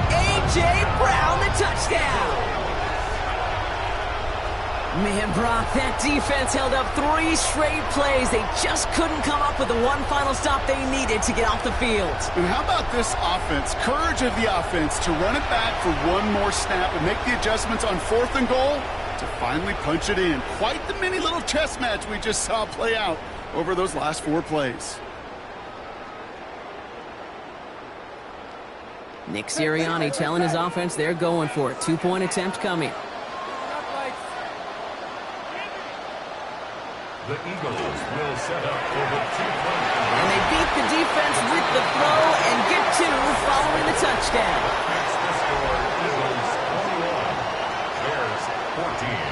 A.J. Brown, the touchdown. Man, Brock, that defense held up 3 straight plays. They just couldn't come up with the one final stop they needed to get off the field. And how about this offense? Courage of the offense to run it back for one more snap and make the adjustments on 4th and goal to finally punch it in. Quite the mini little chess match we just saw play out over those last 4 plays. Nick Sirianni telling his offense they're going for it. 2-point attempt coming. The Eagles will set up for the 2-point. And they beat the defense with the throw and get 2 following the touchdown. That's the score. Eagles 21. Bears 14.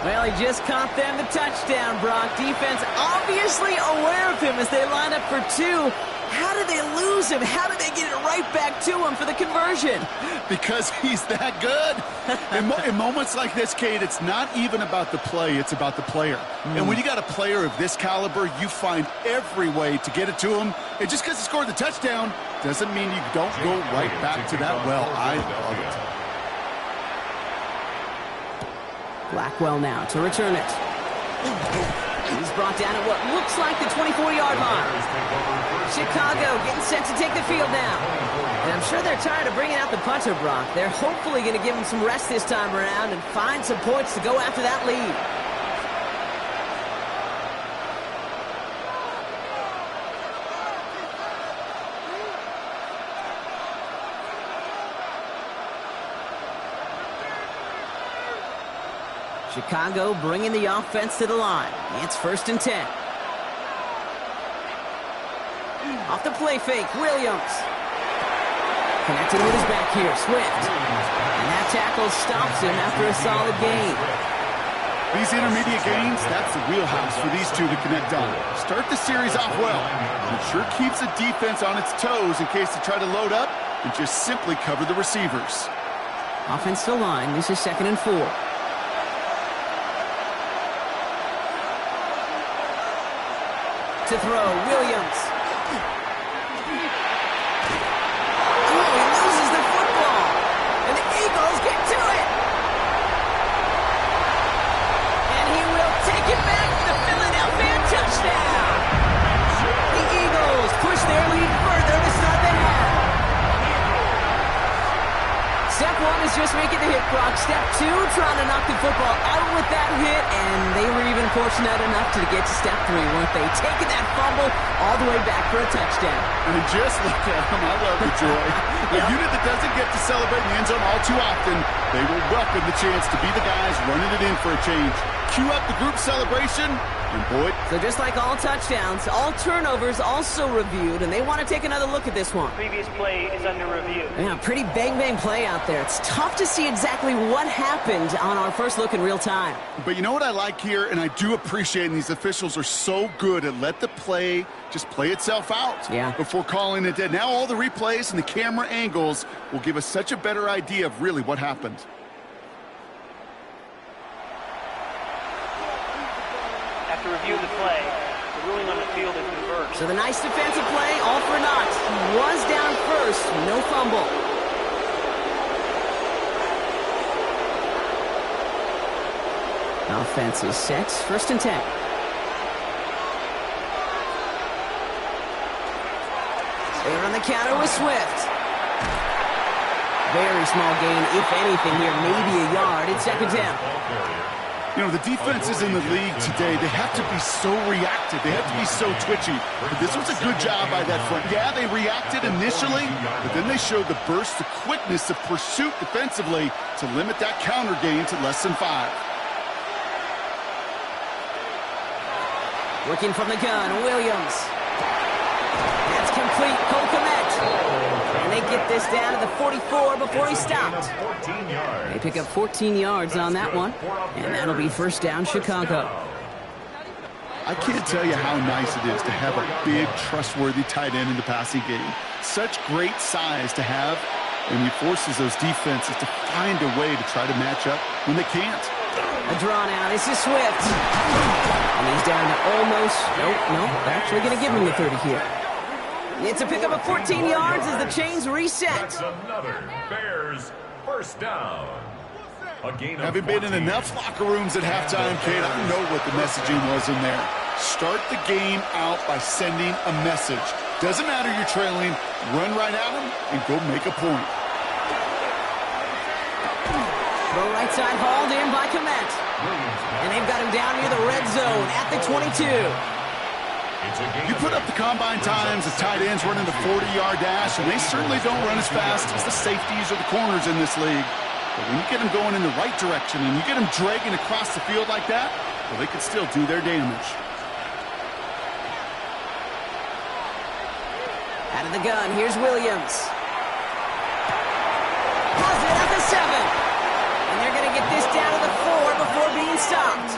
Well, he just caught them the touchdown, Brock. Defense obviously aware of him as they line up for 2. How did they lose him? How did they get it right back to him for the conversion? Because he's that good. In moments like this, Kate, it's not even about the play, it's about the player. And when you got a player of this caliber, you find every way to get it to him. And just because he scored the touchdown doesn't mean you don't go right back to that well. I love it. Blackwell now to return it. He's brought down at what looks like the 24-yard line. Chicago getting set to take the field now. And I'm sure they're tired of bringing out the punter, Brock. They're hopefully going to give him some rest this time around and find some points to go after that lead. Chicago bringing the offense to the line. It's 1st and 10. Off the play fake, Williams. Connecting with his back here, Swift. And that tackle stops him after a solid gain. These intermediate gains, that's the wheelhouse for these two to connect on. Start the series off well. It sure keeps the defense on its toes in case they try to load up and just simply cover the receivers. Offensive line, this is 2nd and 4. To throw, Williams. Oh, he loses the football. And the Eagles get to it. And he will take it back for the Philadelphia touchdown. The Eagles push their lead further to start the half. Step 1 is just making the hit, Brock. Step 2, trying to knock the football out with that hit, and they were even fortunate enough to get to step 3, weren't they? Taking that fumble all the way back for a touchdown. And just look at him. I love the joy. A unit that doesn't get to celebrate in the end zone all too often, they will welcome the chance to be the guys running it in for a change. Cue up the group celebration, and boy. So just like all touchdowns, all turnovers also reviewed, and they want to take another look at this one. Previous play is under review. Yeah, pretty bang-bang play out there. It's tough to see exactly what happened on our first look in real time. But you know what I like here, and I do appreciate, and these officials are so good at let the play just play itself out before calling it dead. Now all the replays and the camera angles will give us such a better idea of really what happened. After reviewing the play, the ruling on the field is reversed. So the nice defensive play, all for naught. He was down first, no fumble. Offense is set, 1st and 10. They're on the counter with Swift. Very small gain, if anything here, maybe a yard. It's 2nd down. You know, the defenses in the league today, they have to be so reactive. They have to be so twitchy. But this was a good job by that front. Yeah, they reacted initially, but then they showed the burst, the quickness of pursuit defensively to limit that counter gain to less than 5. Working from the gun, Williams. That's complete. Cole Kmet. And they get this down to the 44 before he stopped. They pick up 14 yards on that one, and that'll be first down, Chicago. I can't tell you how nice it is to have a big, trustworthy tight end in the passing game. Such great size to have, and he forces those defenses to find a way to try to match up when they can't. A draw now. This is Swift. And he's down to almost... Nope. They're actually going to give him the 30 here. It's a pickup of 14 yards as the chains reset. That's another Bears first down. A gain of Having been in 14. enough locker rooms at halftime, Kate, I know what the messaging was in there. Start the game out by sending a message. Doesn't matter you're trailing, run right at them and go make a point. The right side hauled in by Kmet. And they've got him down near the red zone at the 22. You put up the combine times, the tight ends running the 40-yard dash, and they certainly don't run as fast as the safeties or the corners in this league. But when you get them going in the right direction and you get them dragging across the field like that, well, they can still do their damage. Out of the gun, here's Williams. Has it at the 7. And they're going to get this down to the 4 before being stopped.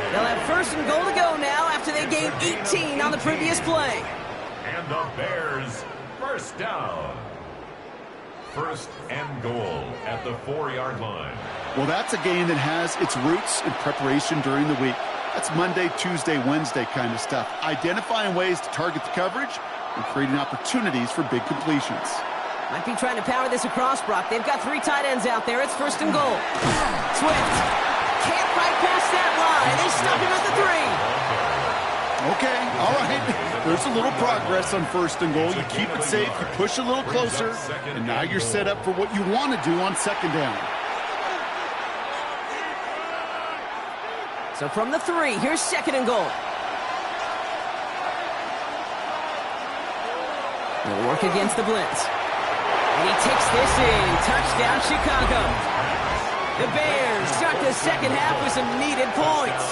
They'll have first and goal to go now after they gained 18 on the previous play. And the Bears first down. First and goal at the 4-yard line. Well, that's a game that has its roots in preparation during the week. That's Monday, Tuesday, Wednesday kind of stuff. Identifying ways to target the coverage and creating opportunities for big completions. Might be trying to power this across, Brock. They've got 3 tight ends out there. It's first and goal. Swift can't fight past that line. They stop him at the 3. Okay, all right. There's a little progress on first and goal. You keep it safe, you push a little closer, and now you're set up for what you want to do on second down. So from the 3, here's second and goal. He'll work against the blitz. And he takes this in. Touchdown, Chicago. The Bears start the second half with some needed points.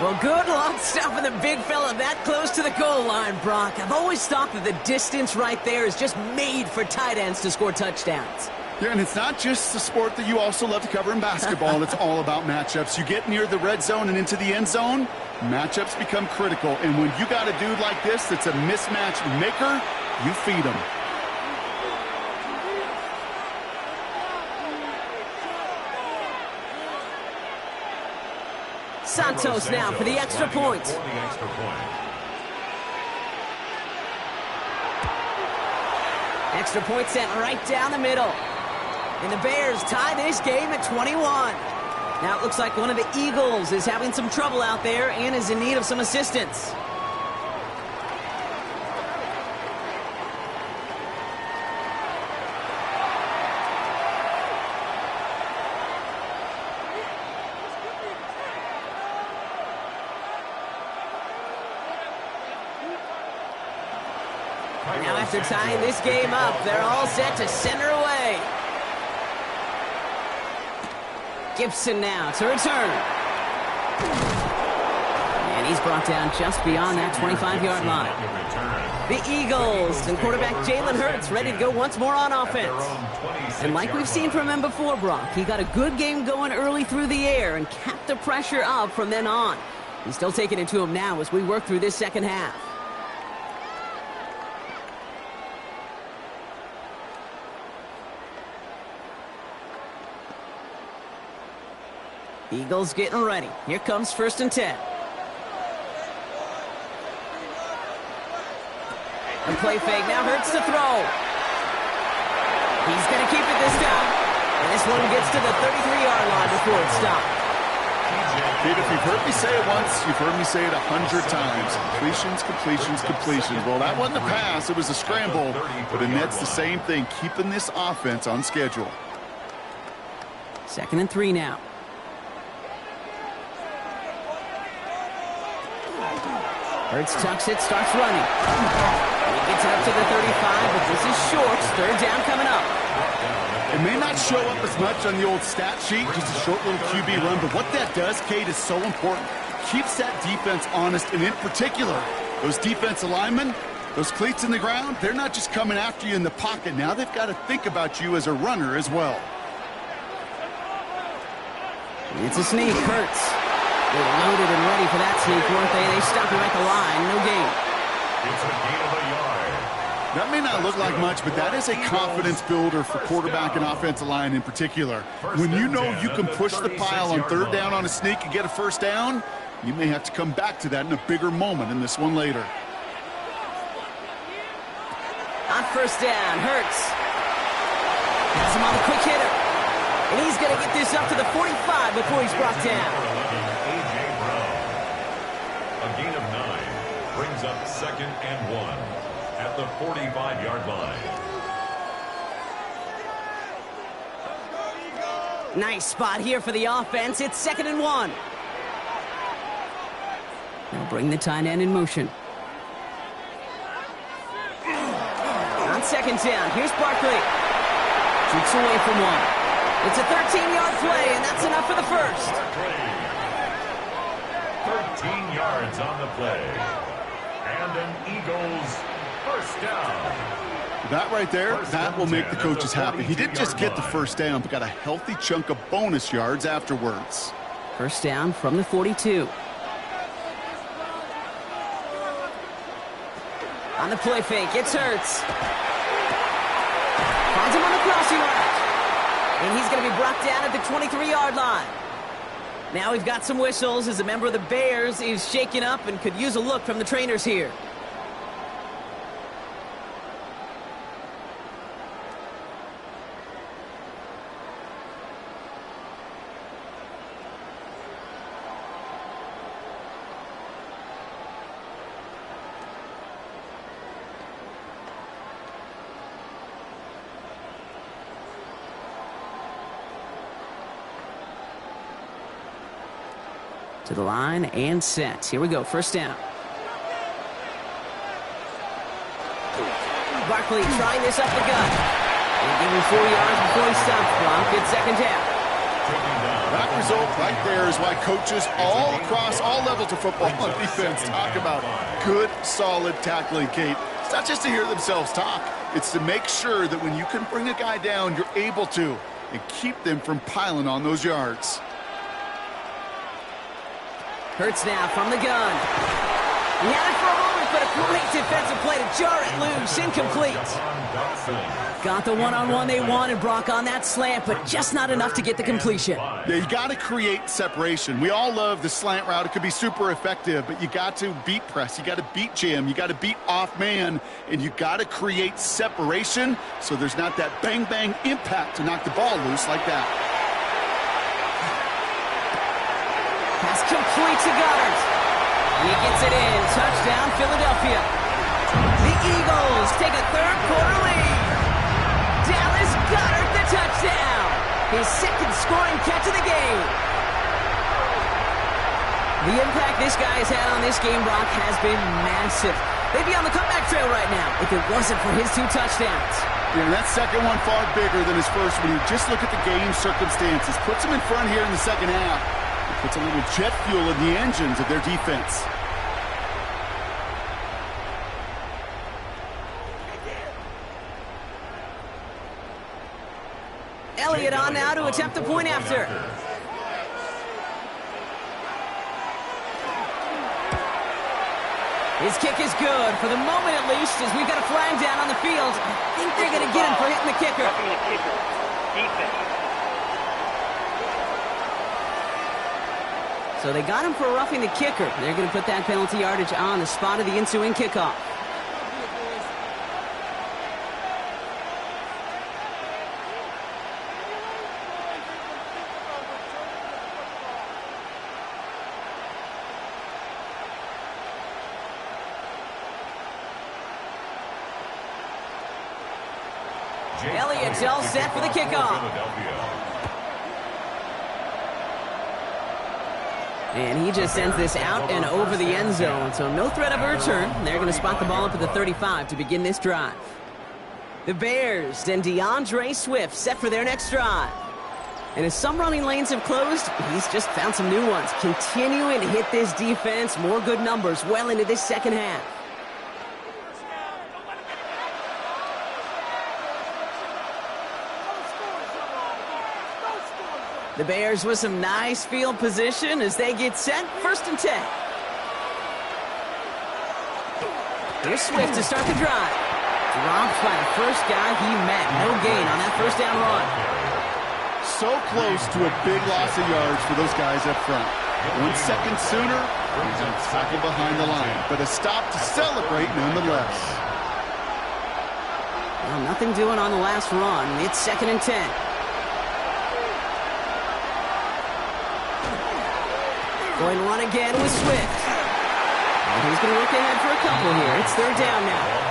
Well, good luck stopping the big fella that close to the goal line, Brock. I've always thought that the distance right there is just made for tight ends to score touchdowns. Yeah, and it's not just the sport that you also love to cover in basketball. It's all about matchups. You get near the red zone and into the end zone, matchups become critical. And when you got a dude like this that's a mismatch maker, you feed him. Santos now for the extra point. Extra point sent right down the middle. And the Bears tie this game at 21. Now it looks like one of the Eagles is having some trouble out there and is in need of some assistance. Now after tying this game up, they're all set to center away. Gibson now to return. And he's brought down just beyond that 25-yard line. The Eagles and quarterback Jalen Hurts ready to go once more on offense. And like we've seen from him before, Brock, he got a good game going early through the air and kept the pressure up from then on. He's still taking it to him now as we work through this second half. Eagles getting ready. Here comes first and 10. And play fake now Hurts to throw. He's going to keep it this time. And this one gets to the 33-yard line before it's stopped. Kate, if you've heard me say it once, you've heard me say it 100 times. Completions, completions, completions. Well, that wasn't a pass. It was a scramble. But it nets the same thing, keeping this offense on schedule. 2nd and 3 now. Hurts tucks it, starts running. He gets it up to the 35, but this is short. 3rd down coming up. It may not show up as much on the old stat sheet, just a short little QB run, but what that does, Kate, is so important. Keeps that defense honest, and in particular, those defensive linemen, those cleats in the ground, they're not just coming after you in the pocket. Now they've got to think about you as a runner as well. It's a sneak. Hurts. They were loaded and ready for that sneak, weren't they? They stop him at the line. No gain. It's a gain of a yard. That may not look like much, but that is a confidence builder for quarterback and offensive line in particular. When you know you can push the pile on 3rd down on a sneak and get a 1st down, you may have to come back to that in a bigger moment in this one later. On 1st down, Hurts has him on the quick hitter. And he's going to get this up to the 45 before he's brought down. A.J. Brown. A gain of 9 brings up 2nd and 1 at the 45-yard line. Nice spot here for the offense. It's 2nd and 1. They'll bring the tight end in motion. On 2nd down, here's Barkley. Shoots away from one. It's a 13-yard play, and that's enough for the 1st. 13 yards on the play. And an Eagles 1st down. That right there, that will make the coaches happy. He didn't just get the 1st down, but got a healthy chunk of bonus yards afterwards. 1st down from the 42. On the play fake, it's Hurts. Finds him on the crossing route. And he's going to be brought down at the 23-yard line. Now we've got some whistles as a member of the Bears is shaken up and could use a look from the trainers here. To the line and set. Here we go. 1st down. Barkley trying this up the gut. And give him 4 yards before he stops. Bronk at 2nd down. That result right there is why coaches all across all levels of football and defense talk about good, solid tackling, Kate. It's not just to hear themselves talk. It's to make sure that when you can bring a guy down, you're able to and keep them from piling on those yards. Hurts now from the gun. He had it for a moment, but a great defensive play to jar it loose. Incomplete. Got the one-on-one they wanted, Brock, on that slant, but just not enough to get the completion. Yeah, you got to create separation. We all love the slant route. It could be super effective, but you got to beat press. You got to beat jam. You got to beat off man, and you got to create separation so there's not that bang-bang impact to knock the ball loose like that. Pass complete to Goddard. He gets it in. Touchdown, Philadelphia. The Eagles take a 3rd quarter lead. Dallas Goedert the touchdown. His 2nd scoring catch of the game. The impact this guy has had on this game, Brock, has been massive. They'd be on the comeback trail right now if it wasn't for his 2 touchdowns. Yeah, that 2nd one far bigger than his 1st when you just look at the game circumstances. Puts him in front here in the 2nd half. Puts a little jet fuel in the engines of their defense. Elliott on now to attempt the point after. His kick is good, for the moment at least, as we've got a flag down on the field. I think they're going to get him for hitting the kicker. Roughing the kicker. Defense. So they got him for roughing the kicker. They're going to put that penalty yardage on the spot of the ensuing kickoff. Elliott's all set for the kickoff. And he just sends this out and over the end zone, so no threat of a return. They're going to spot the ball up at the 35 to begin this drive. The Bears and DeAndre Swift set for their next drive. And as some running lanes have closed, he's just found some new ones. Continuing to hit this defense, more good numbers well into this second half. The Bears with some nice field position as they get set, 1st and 10. Here's Swift to start the drive. Dropped by the first guy he met. No gain on that first down run. So close to a big loss of yards for those guys up front. 1 second sooner, he's going to tackle behind the line. But a stop to celebrate nonetheless. Well, nothing doing on the last run. It's 2nd and 10. Going to run again with Swift. And he's going to look ahead for a couple here. It's 3rd down now.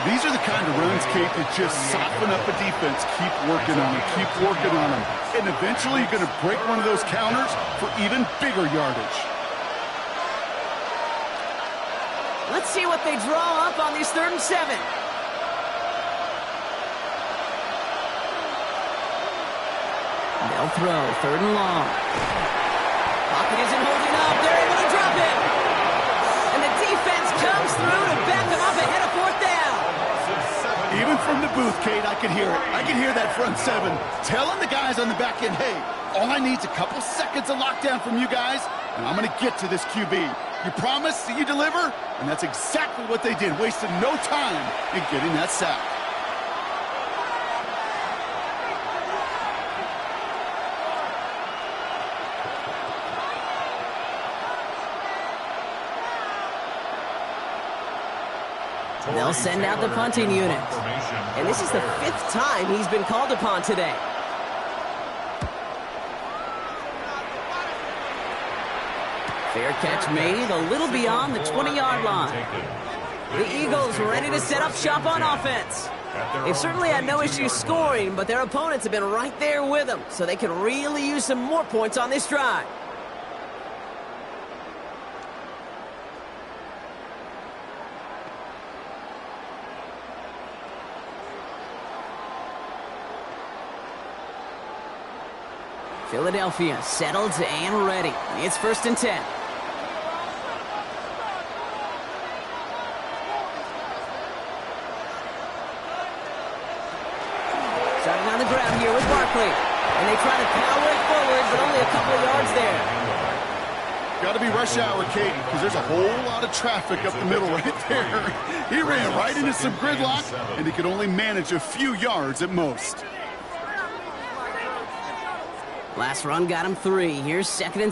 These are the kind of runs, Kate, that just soften up a defense. Keep working on them. Keep working on them. And eventually you're going to break one of those counters for even bigger yardage. Let's see what they draw up on these 3rd and 7. They'll throw 3rd and long. Pocket isn't holding up. They're able to drop it. And the defense comes through to back them up ahead of 4th down. Even from the booth, Kate, I can hear it. I can hear that front 7 telling the guys on the back end, hey, all I need is a couple seconds of lockdown from you guys, and I'm going to get to this QB. You promise that you deliver? And that's exactly what they did, wasting no time in getting that sack. They'll send out the punting unit. And this is the 5th time he's been called upon today. Fair catch made a little beyond the 20-yard line. The Eagles ready to set up shop on offense. They've certainly had no issue scoring, but their opponents have been right there with them, so they can really use some more points on this drive. Philadelphia settled and ready. It's 1st and 10. Starting on the ground here with Barkley. And they try to power it forward, but only a couple of yards there. Got to be rush hour, Kate, because there's a whole lot of traffic up the middle right there. He ran right into some gridlock, and he could only manage a few yards at most. Last run got him 3. Here's 2nd and 6.